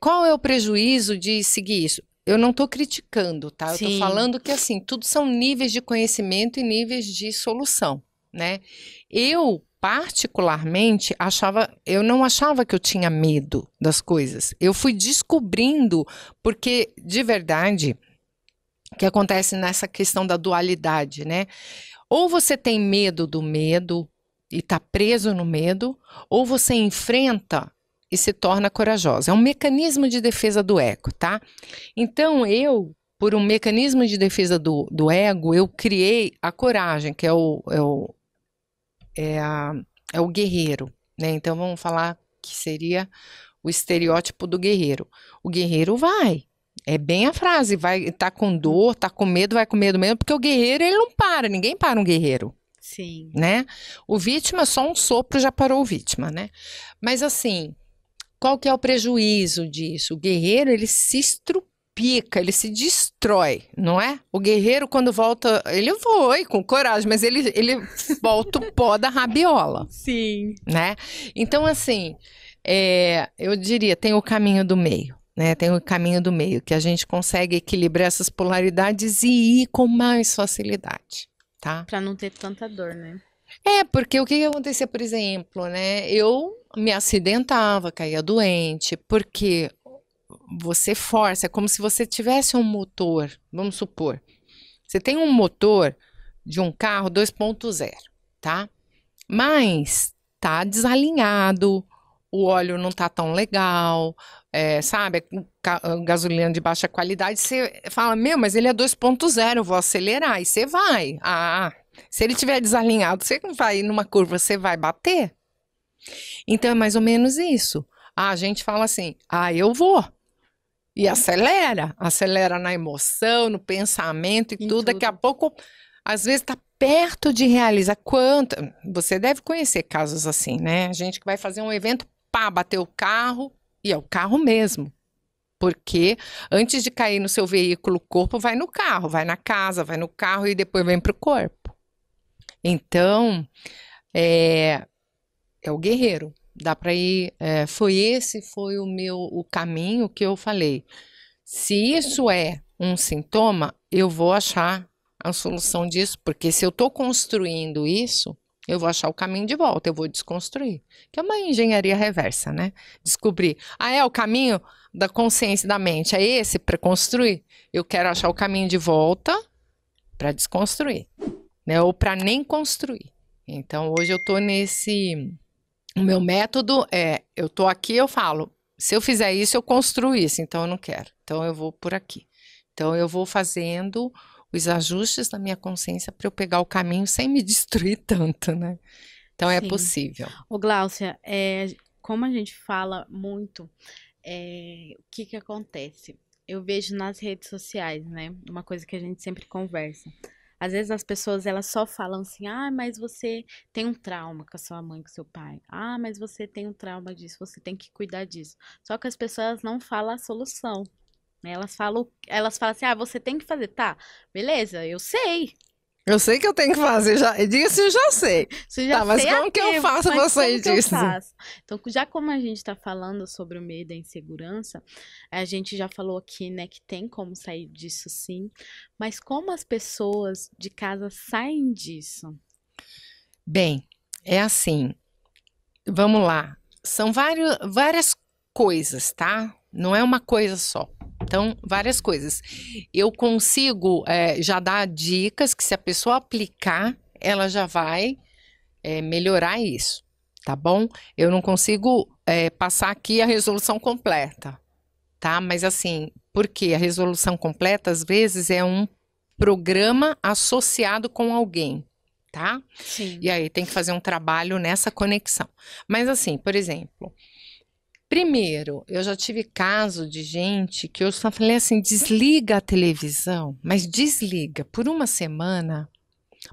Qual é o prejuízo de seguir isso? Eu não estou criticando, tá? Eu estou falando que, assim, tudo são níveis de conhecimento e níveis de solução, né? Eu, particularmente, eu não achava que eu tinha medo das coisas. Eu fui descobrindo, porque, de verdade, o que acontece nessa questão da dualidade, né? Ou você tem medo do medo e está preso no medo, ou você enfrenta e se torna corajosa. É um mecanismo de defesa do ego, tá? Então, por um mecanismo de defesa do ego, eu criei a coragem, que é o guerreiro, né? Então, vamos falar que seria o estereótipo do guerreiro. O guerreiro vai. É bem a frase, tá com dor, tá com medo, vai com medo mesmo, porque o guerreiro, ele não para, ninguém para um guerreiro.
Sim.
Né? O vítima, só um sopro já parou o vítima, né? Mas assim, qual que é o prejuízo disso? O guerreiro, ele se estrupica, ele se destrói, não é? O guerreiro, quando volta, ele foi com coragem, mas ele volta o pó da rabiola.
Sim.
Né? Então, assim, eu diria, tem o caminho do meio, né? Tem o caminho do meio, que a gente consegue equilibrar essas polaridades e ir com mais facilidade, tá?
Pra não ter tanta dor, né?
Porque o que acontecia, por exemplo, né? Eu me acidentava, caía doente, porque você força, é como se você tivesse um motor, vamos supor, você tem um motor de um carro 2.0, tá? Mas tá desalinhado, o óleo não tá tão legal, sabe? Gasolina de baixa qualidade, você fala, mas ele é 2.0, eu vou acelerar, e você vai. Se ele tiver desalinhado, você vai numa curva, você vai bater. Então é mais ou menos isso. A gente fala assim, eu vou. E acelera na emoção, no pensamento e tudo. Daqui a pouco, às vezes tá perto de realizar. Você deve conhecer casos assim, né? A gente que vai fazer um evento, bateu o carro, e é o carro mesmo. Porque antes de cair no seu veículo, o corpo vai no carro, vai na casa, vai no carro e depois vem pro corpo. Então, é o guerreiro. Dá para ir. Foi o caminho que eu falei. Se isso é um sintoma, eu vou achar a solução disso, porque se eu estou construindo isso, eu vou achar o caminho de volta, eu vou desconstruir. Que é uma engenharia reversa, né? Descobrir. É o caminho da consciência e da mente, é esse para construir? Eu quero achar o caminho de volta para desconstruir, né? Ou para nem construir. Então, hoje eu estou nesse... O meu método eu tô aqui, eu falo, se eu fizer isso, eu construo isso, então eu não quero. Então eu vou por aqui. Então eu vou fazendo os ajustes da minha consciência para eu pegar o caminho sem me destruir tanto, né? Então
Sim.
É possível.
Ô, Gláucia, como a gente fala muito, o que acontece? Eu vejo nas redes sociais, né? Uma coisa que a gente sempre conversa. Às vezes as pessoas, elas só falam assim, mas você tem um trauma com a sua mãe, com o seu pai. Mas você tem um trauma disso, você tem que cuidar disso. Só que as pessoas não falam a solução, né? Elas falam assim, você tem que fazer. Tá, beleza, eu sei.
Eu sei que eu tenho que fazer, disso eu já sei. Mas como que eu faço você disso?
Então, já como a gente está falando sobre o medo e a insegurança, a gente já falou aqui, né, que tem como sair disso sim, mas como as pessoas de casa saem disso?
Bem, é assim, vamos lá, são várias coisas, tá? Não é uma coisa só. Então, várias coisas. Eu consigo já dar dicas que se a pessoa aplicar, ela já vai melhorar isso, tá bom? Eu não consigo passar aqui a resolução completa, tá? Mas assim, porque a resolução completa, às vezes, é um programa associado com alguém, tá?
Sim.
E aí tem que fazer um trabalho nessa conexão. Mas assim, por exemplo, primeiro, eu já tive caso de gente que eu só falei assim, desliga a televisão, mas desliga por uma semana.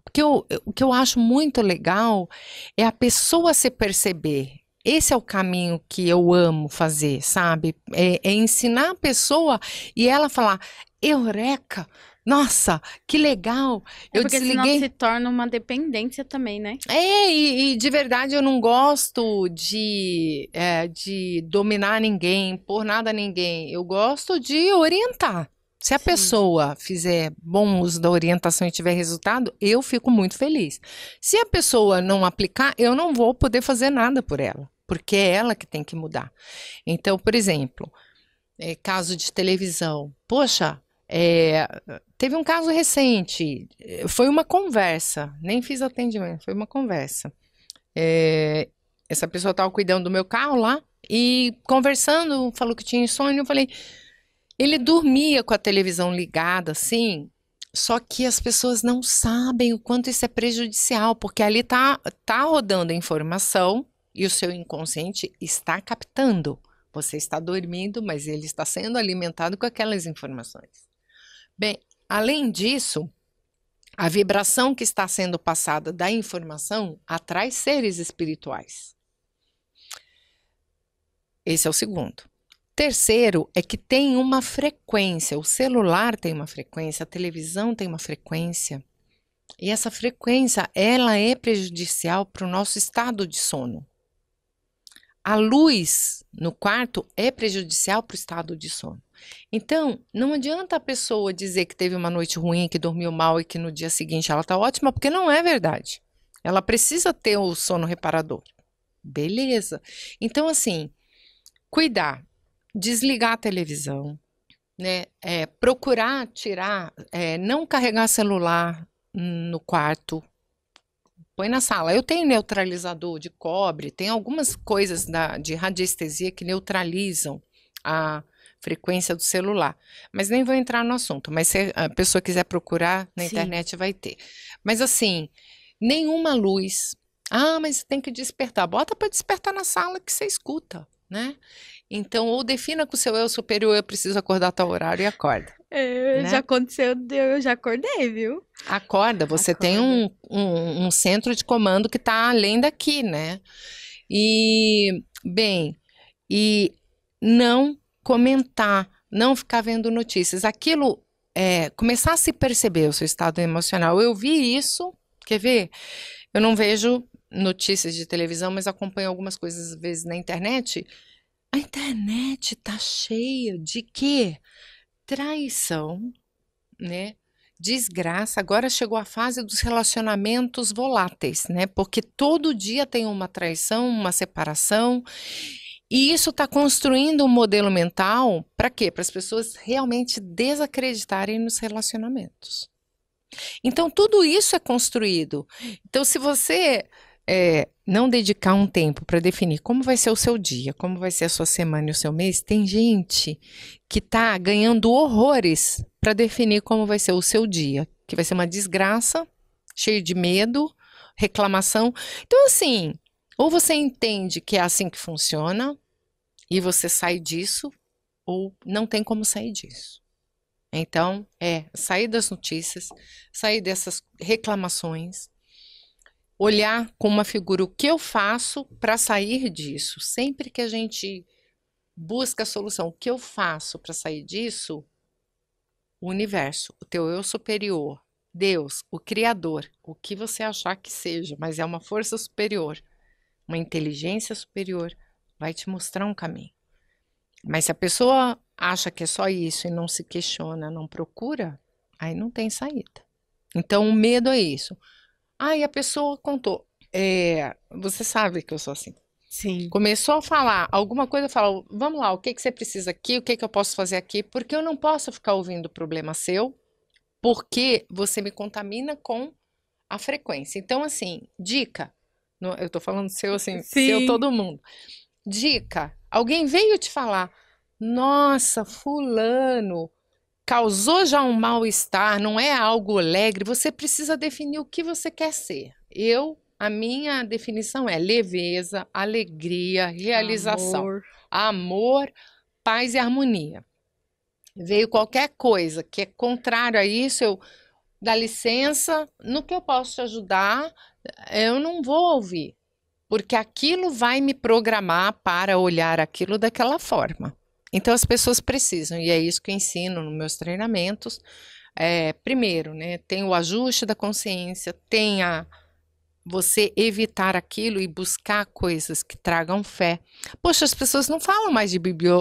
Porque o que eu acho muito legal é a pessoa se perceber. Esse é o caminho que eu amo fazer, sabe? É ensinar a pessoa e ela falar, Eureka! Nossa, que legal! Eu
Porque senão
desliguei.
se torna uma dependência também, né?
E de verdade eu não gosto de dominar ninguém, por nada a ninguém. Eu gosto de orientar. Se a
Sim.
pessoa fizer bom uso da orientação e tiver resultado, eu fico muito feliz. Se a pessoa não aplicar, eu não vou poder fazer nada por ela, porque é ela que tem que mudar. Então, por exemplo, caso de televisão. Poxa, teve um caso recente, foi uma conversa, nem fiz atendimento, foi uma conversa. Essa pessoa estava cuidando do meu carro lá e conversando, falou que tinha insônia, eu falei... Ele dormia com a televisão ligada, assim, só que as pessoas não sabem o quanto isso é prejudicial, porque ali tá rodando a informação e o seu inconsciente está captando. Você está dormindo, mas ele está sendo alimentado com aquelas informações. Bem, além disso, a vibração que está sendo passada da informação atrai seres espirituais. Esse é o segundo. Terceiro é que tem uma frequência, o celular tem uma frequência, a televisão tem uma frequência, e essa frequência, ela é prejudicial para o nosso estado de sono. A luz no quarto é prejudicial para o estado de sono. Então, não adianta a pessoa dizer que teve uma noite ruim, que dormiu mal e que no dia seguinte ela está ótima, porque não é verdade. Ela precisa ter o sono reparador. Beleza. Então, assim, cuidar. Desligar a televisão, né? Procurar tirar, não carregar celular no quarto, põe na sala. Eu tenho neutralizador de cobre, tem algumas coisas de radiestesia que neutralizam a frequência do celular, mas nem vou entrar no assunto, mas se a pessoa quiser procurar na internet vai ter. Mas assim, nenhuma luz. Ah, mas tem que despertar. Bota para despertar na sala que você escuta, né? Então, ou defina com o seu eu superior, eu preciso acordar a tal horário e acorda. Né?
Já aconteceu, eu já acordei, viu?
Acorda, você tem um centro de comando que está além daqui, né? E, bem, e não comentar, não ficar vendo notícias. Aquilo, começar a se perceber o seu estado emocional. Eu vi isso, quer ver? Eu não vejo notícias de televisão, mas acompanho algumas coisas, às vezes, na internet. A internet tá cheia de quê? Traição, né? Desgraça. Agora chegou a fase dos relacionamentos voláteis, né? Porque todo dia tem uma traição, uma separação. E isso está construindo um modelo mental para quê? Para as pessoas realmente desacreditarem nos relacionamentos. Então, tudo isso é construído. Então, se você não dedicar um tempo para definir como vai ser o seu dia, como vai ser a sua semana e o seu mês, tem gente que está ganhando horrores para definir como vai ser o seu dia, que vai ser uma desgraça, cheio de medo, reclamação. Então, assim, ou você entende que é assim que funciona e você sai disso, ou não tem como sair disso. Então, sair das notícias, sair dessas reclamações, olhar com uma figura o que eu faço para sair disso. Sempre que a gente busca a solução, o que eu faço para sair disso, o universo, o teu eu superior, Deus, o Criador, o que você achar que seja, mas é uma força superior, uma inteligência superior, vai te mostrar um caminho. Mas se a pessoa acha que é só isso e não se questiona, não procura, aí não tem saída. Então o medo é isso. E a pessoa contou. Você sabe que eu sou assim.
Sim.
Começou a falar alguma coisa, fala, vamos lá, o que que você precisa aqui, o que que eu posso fazer aqui, porque eu não posso ficar ouvindo o problema seu, porque você me contamina com a frequência. Então, assim, dica, eu tô falando seu, assim, seu
Sim.
todo mundo. Dica, alguém veio te falar, nossa, fulano causou já um mal-estar, não é algo alegre, você precisa definir o que você quer ser. A minha definição é leveza, alegria, realização, amor, paz e harmonia. Veio qualquer coisa que é contrário a isso, dá licença, no que eu posso te ajudar, eu não vou ouvir, porque aquilo vai me programar para olhar aquilo daquela forma. Então as pessoas precisam, e é isso que eu ensino nos meus treinamentos. Primeiro, né, tem o ajuste da consciência, tem você evitar aquilo e buscar coisas que tragam fé. Poxa, as pessoas não falam mais de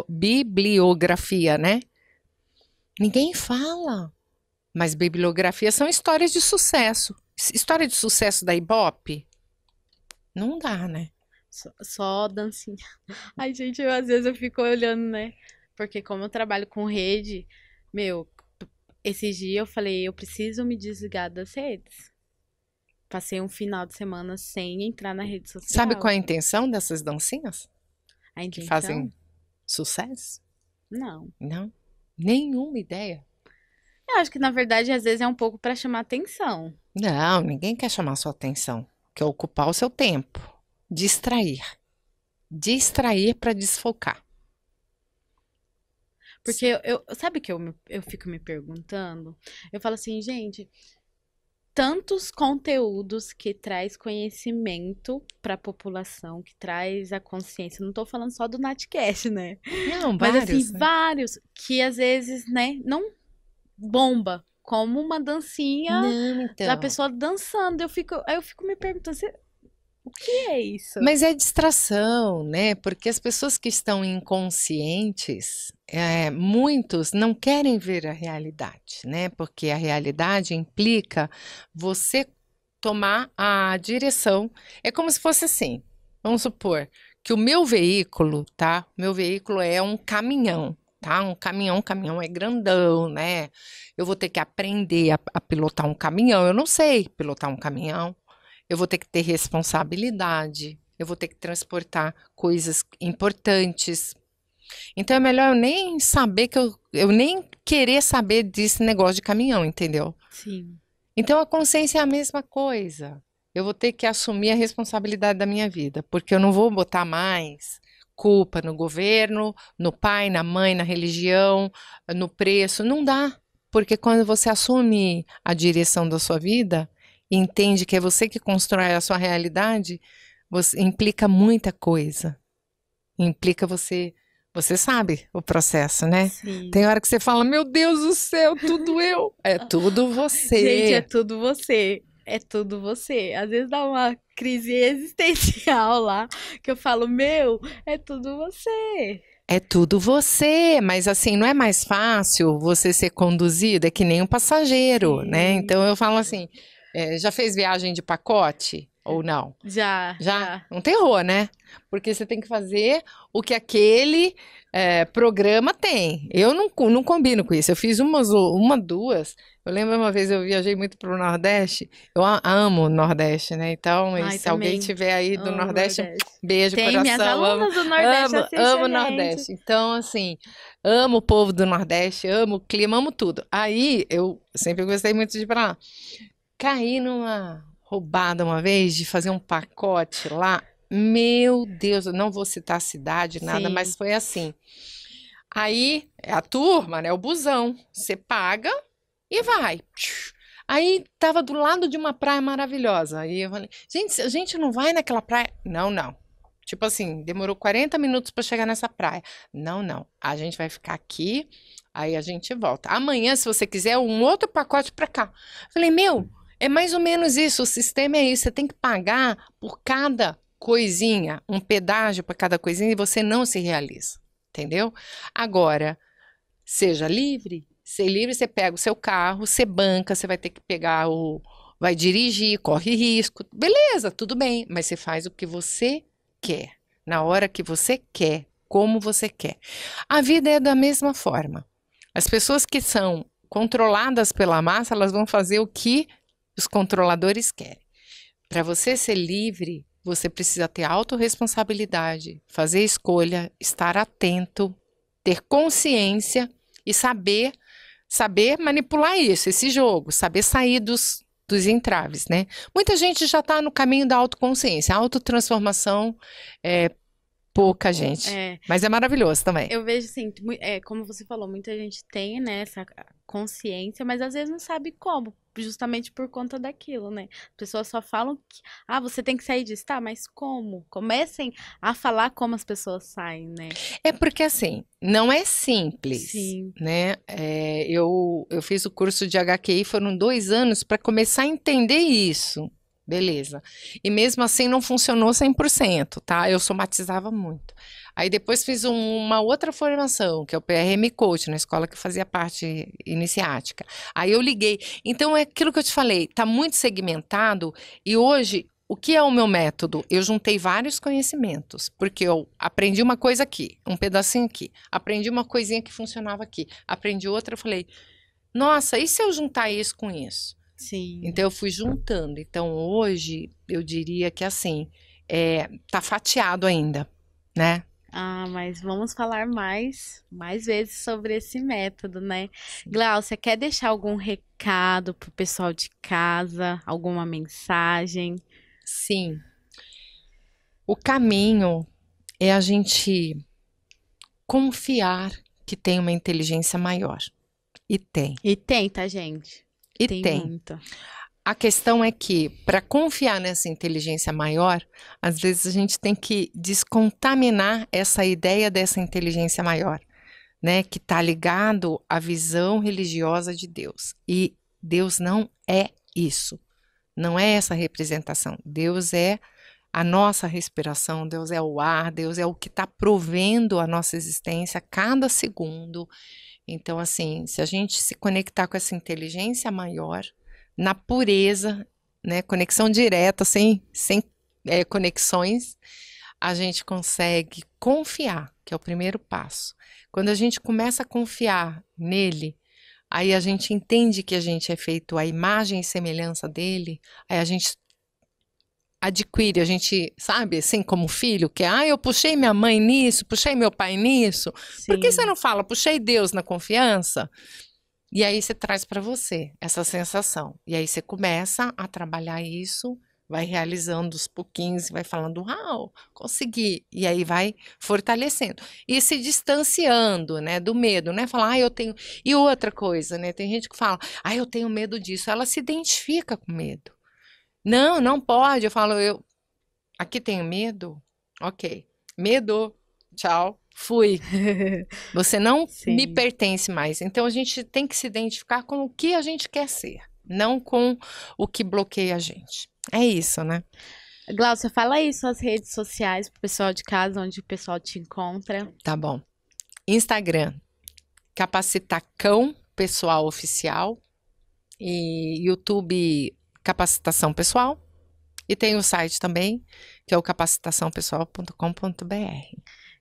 bibliografia, né? Ninguém fala. Mas bibliografia são histórias de sucesso. História de sucesso da Ibope? Não dá, né?
Só dancinha. Ai, gente, às vezes eu fico olhando, né? Porque como eu trabalho com rede, meu, esses dias eu falei, eu preciso me desligar das redes. Passei um final de semana sem entrar na rede social.
Sabe qual é a intenção dessas dancinhas?
A intenção?
Que fazem sucesso?
Não.
Não? Nenhuma ideia.
Eu acho que, na verdade, às vezes é um pouco para chamar atenção.
Não, ninguém quer chamar sua atenção. Quer ocupar o seu tempo. Distrair. Distrair para desfocar.
Porque sabe que eu fico me perguntando? Eu falo assim, gente, tantos conteúdos que traz conhecimento para a população, que traz a consciência. Não tô falando só do Natcast, né?
Não,
Mas
vários,
assim,
né?
vários que às vezes, né, não bomba, como uma dancinha
Não, então.
da pessoa dançando. Aí eu fico me perguntando, o que é isso?
Mas é distração, né? Porque as pessoas que estão inconscientes, muitos não querem ver a realidade, né? Porque a realidade implica você tomar a direção. É como se fosse assim. Vamos supor que o meu veículo, tá? Meu veículo é um caminhão, tá? Um caminhão é grandão, né? Eu vou ter que aprender a pilotar um caminhão. Eu não sei pilotar um caminhão. Eu vou ter que ter responsabilidade, eu vou ter que transportar coisas importantes. Então é melhor eu nem saber eu nem querer saber desse negócio de caminhão, entendeu?
Sim.
Então a consciência é a mesma coisa. Eu vou ter que assumir a responsabilidade da minha vida, porque eu não vou botar mais culpa no governo, no pai, na mãe, na religião, no preço. Não dá, porque quando você assume a direção da sua vida, e entende que é você que constrói a sua realidade, implica muita coisa. Implica você sabe o processo, né?
Sim.
Tem hora que você fala, meu Deus do céu, tudo eu. É tudo você.
Gente, é tudo você. É tudo você. Às vezes dá uma crise existencial lá, que eu falo, é tudo você.
É tudo você, mas assim, não é mais fácil você ser conduzido, é que nem um passageiro, né? Então eu falo assim, já fez viagem de pacote ou não?
Já.
Um terror, né? Porque você tem que fazer o que aquele programa tem. Eu não combino com isso. Eu fiz duas. Eu lembro uma vez eu viajei muito para o Nordeste. Eu amo o Nordeste, né? Então, se alguém tiver aí do Nordeste, beijo,
tem
coração.
Minhas alunas do Nordeste
amo o Nordeste. Então, assim, amo o povo do Nordeste, amo o clima, amo tudo. Aí, eu sempre gostei muito de ir para lá. Caí numa roubada uma vez de fazer um pacote lá. Meu Deus, eu não vou citar a cidade, nada, mas foi assim. Aí, a turma, né, o busão, você paga e vai. Aí, tava do lado de uma praia maravilhosa. Aí eu falei, gente, a gente não vai naquela praia? Não. Tipo assim, demorou 40 minutos para chegar nessa praia. Não. A gente vai ficar aqui, aí a gente volta. Amanhã, se você quiser, um outro pacote para cá. Falei, é mais ou menos isso, o sistema é isso, você tem que pagar por cada coisinha, um pedágio para cada coisinha e você não se realiza, entendeu? Agora, seja livre, ser livre, você pega o seu carro, você banca, você vai ter que vai dirigir, corre risco, beleza, tudo bem, mas você faz o que você quer, na hora que você quer, como você quer. A vida é da mesma forma. As pessoas que são controladas pela massa, elas vão fazer o que os controladores querem. Para você ser livre, você precisa ter autorresponsabilidade, fazer escolha, estar atento, ter consciência e saber manipular isso, esse jogo, saber sair dos entraves, né? Muita gente já está no caminho da autoconsciência. A autotransformação é pouca gente, mas é maravilhoso também.
Eu vejo assim, como você falou, muita gente tem, né, essa consciência, mas às vezes não sabe como, justamente por conta daquilo, né? As pessoas só falam que, você tem que sair disso, tá, mas como? Comecem a falar como as pessoas saem, né?
É porque assim, não é simples,
Sim.
né? Eu fiz o curso de HQI, foram 2 anos para começar a entender isso. Beleza. E mesmo assim não funcionou 100%, tá? Eu somatizava muito. Aí depois fiz uma outra formação, que é o PRM Coach, na escola que eu fazia parte iniciática. Aí eu liguei. Então é aquilo que eu te falei, tá muito segmentado e hoje, o que é o meu método? Eu juntei vários conhecimentos, porque eu aprendi uma coisa aqui, um pedacinho aqui, aprendi uma coisinha que funcionava aqui, aprendi outra, eu falei, nossa, e se eu juntar isso com isso?
Sim.
Então eu fui juntando. Então hoje eu diria que assim, tá fatiado ainda, né?
Mas vamos falar mais vezes sobre esse método, né? Glaucia, quer deixar algum recado pro pessoal de casa? Alguma mensagem?
Sim. O caminho é a gente confiar que tem uma inteligência maior. E tem.
E tem, tá, gente?
E
tem. Muito.
A questão é que, para confiar nessa inteligência maior, às vezes a gente tem que descontaminar essa ideia dessa inteligência maior, né? Que está ligado à visão religiosa de Deus. E Deus não é isso. Não é essa representação. Deus é a nossa respiração, Deus é o ar, Deus é o que está provendo a nossa existência a cada segundo. Então, assim, se a gente se conectar com essa inteligência maior, na pureza, né, conexão direta, sem conexões, a gente consegue confiar, que é o primeiro passo. Quando a gente começa a confiar nele, aí a gente entende que a gente é feito à imagem e semelhança dele, aí a gente adquire, a gente, sabe, assim como filho, que eu puxei minha mãe nisso, puxei meu pai nisso. Sim. Por que você não fala, puxei Deus na confiança? E aí você traz para você essa sensação. E aí você começa a trabalhar isso, vai realizando os pouquinhos, vai falando, uau, consegui. E aí vai fortalecendo. E se distanciando, né, do medo, né? Falar, eu tenho... E outra coisa, né? Tem gente que fala, eu tenho medo disso. Ela se identifica com medo. Não pode. Eu falo, aqui tenho medo? Ok. Medo. Tchau. Fui. Você não me pertence mais. Então, a gente tem que se identificar com o que a gente quer ser, não com o que bloqueia a gente. É isso, né?
Glaucia, fala aí suas redes sociais pro pessoal de casa, onde o pessoal te encontra.
Tá bom. Instagram, Capacitacão Pessoal Oficial. E YouTube, Capacitação Pessoal. E tem o site também, que é o capacitaçãopessoal.com.br.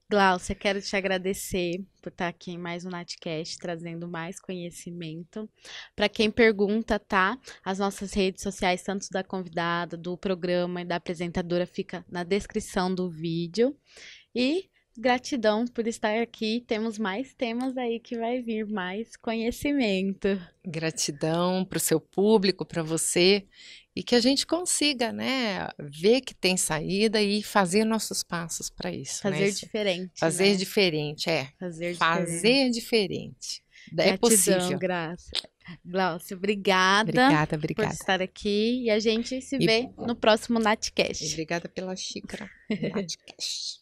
Glaucia, quero te agradecer por estar aqui em mais um Natcast, trazendo mais conhecimento. Para quem pergunta, tá? As nossas redes sociais, tanto da convidada, do programa e da apresentadora, fica na descrição do vídeo. E gratidão por estar aqui. Temos mais temas aí que vai vir, mais conhecimento.
Gratidão para o seu público, para você. E que a gente consiga, né, ver que tem saída e fazer nossos passos para isso.
Fazer
né?
diferente.
Fazer
né?
diferente,
Fazer
diferente.
Gratidão,
possível.
Graça. Glaucia, obrigada.
Obrigada.
Por estar aqui. E a gente se vê no próximo Natcast.
Obrigada pela xícara. Natcast.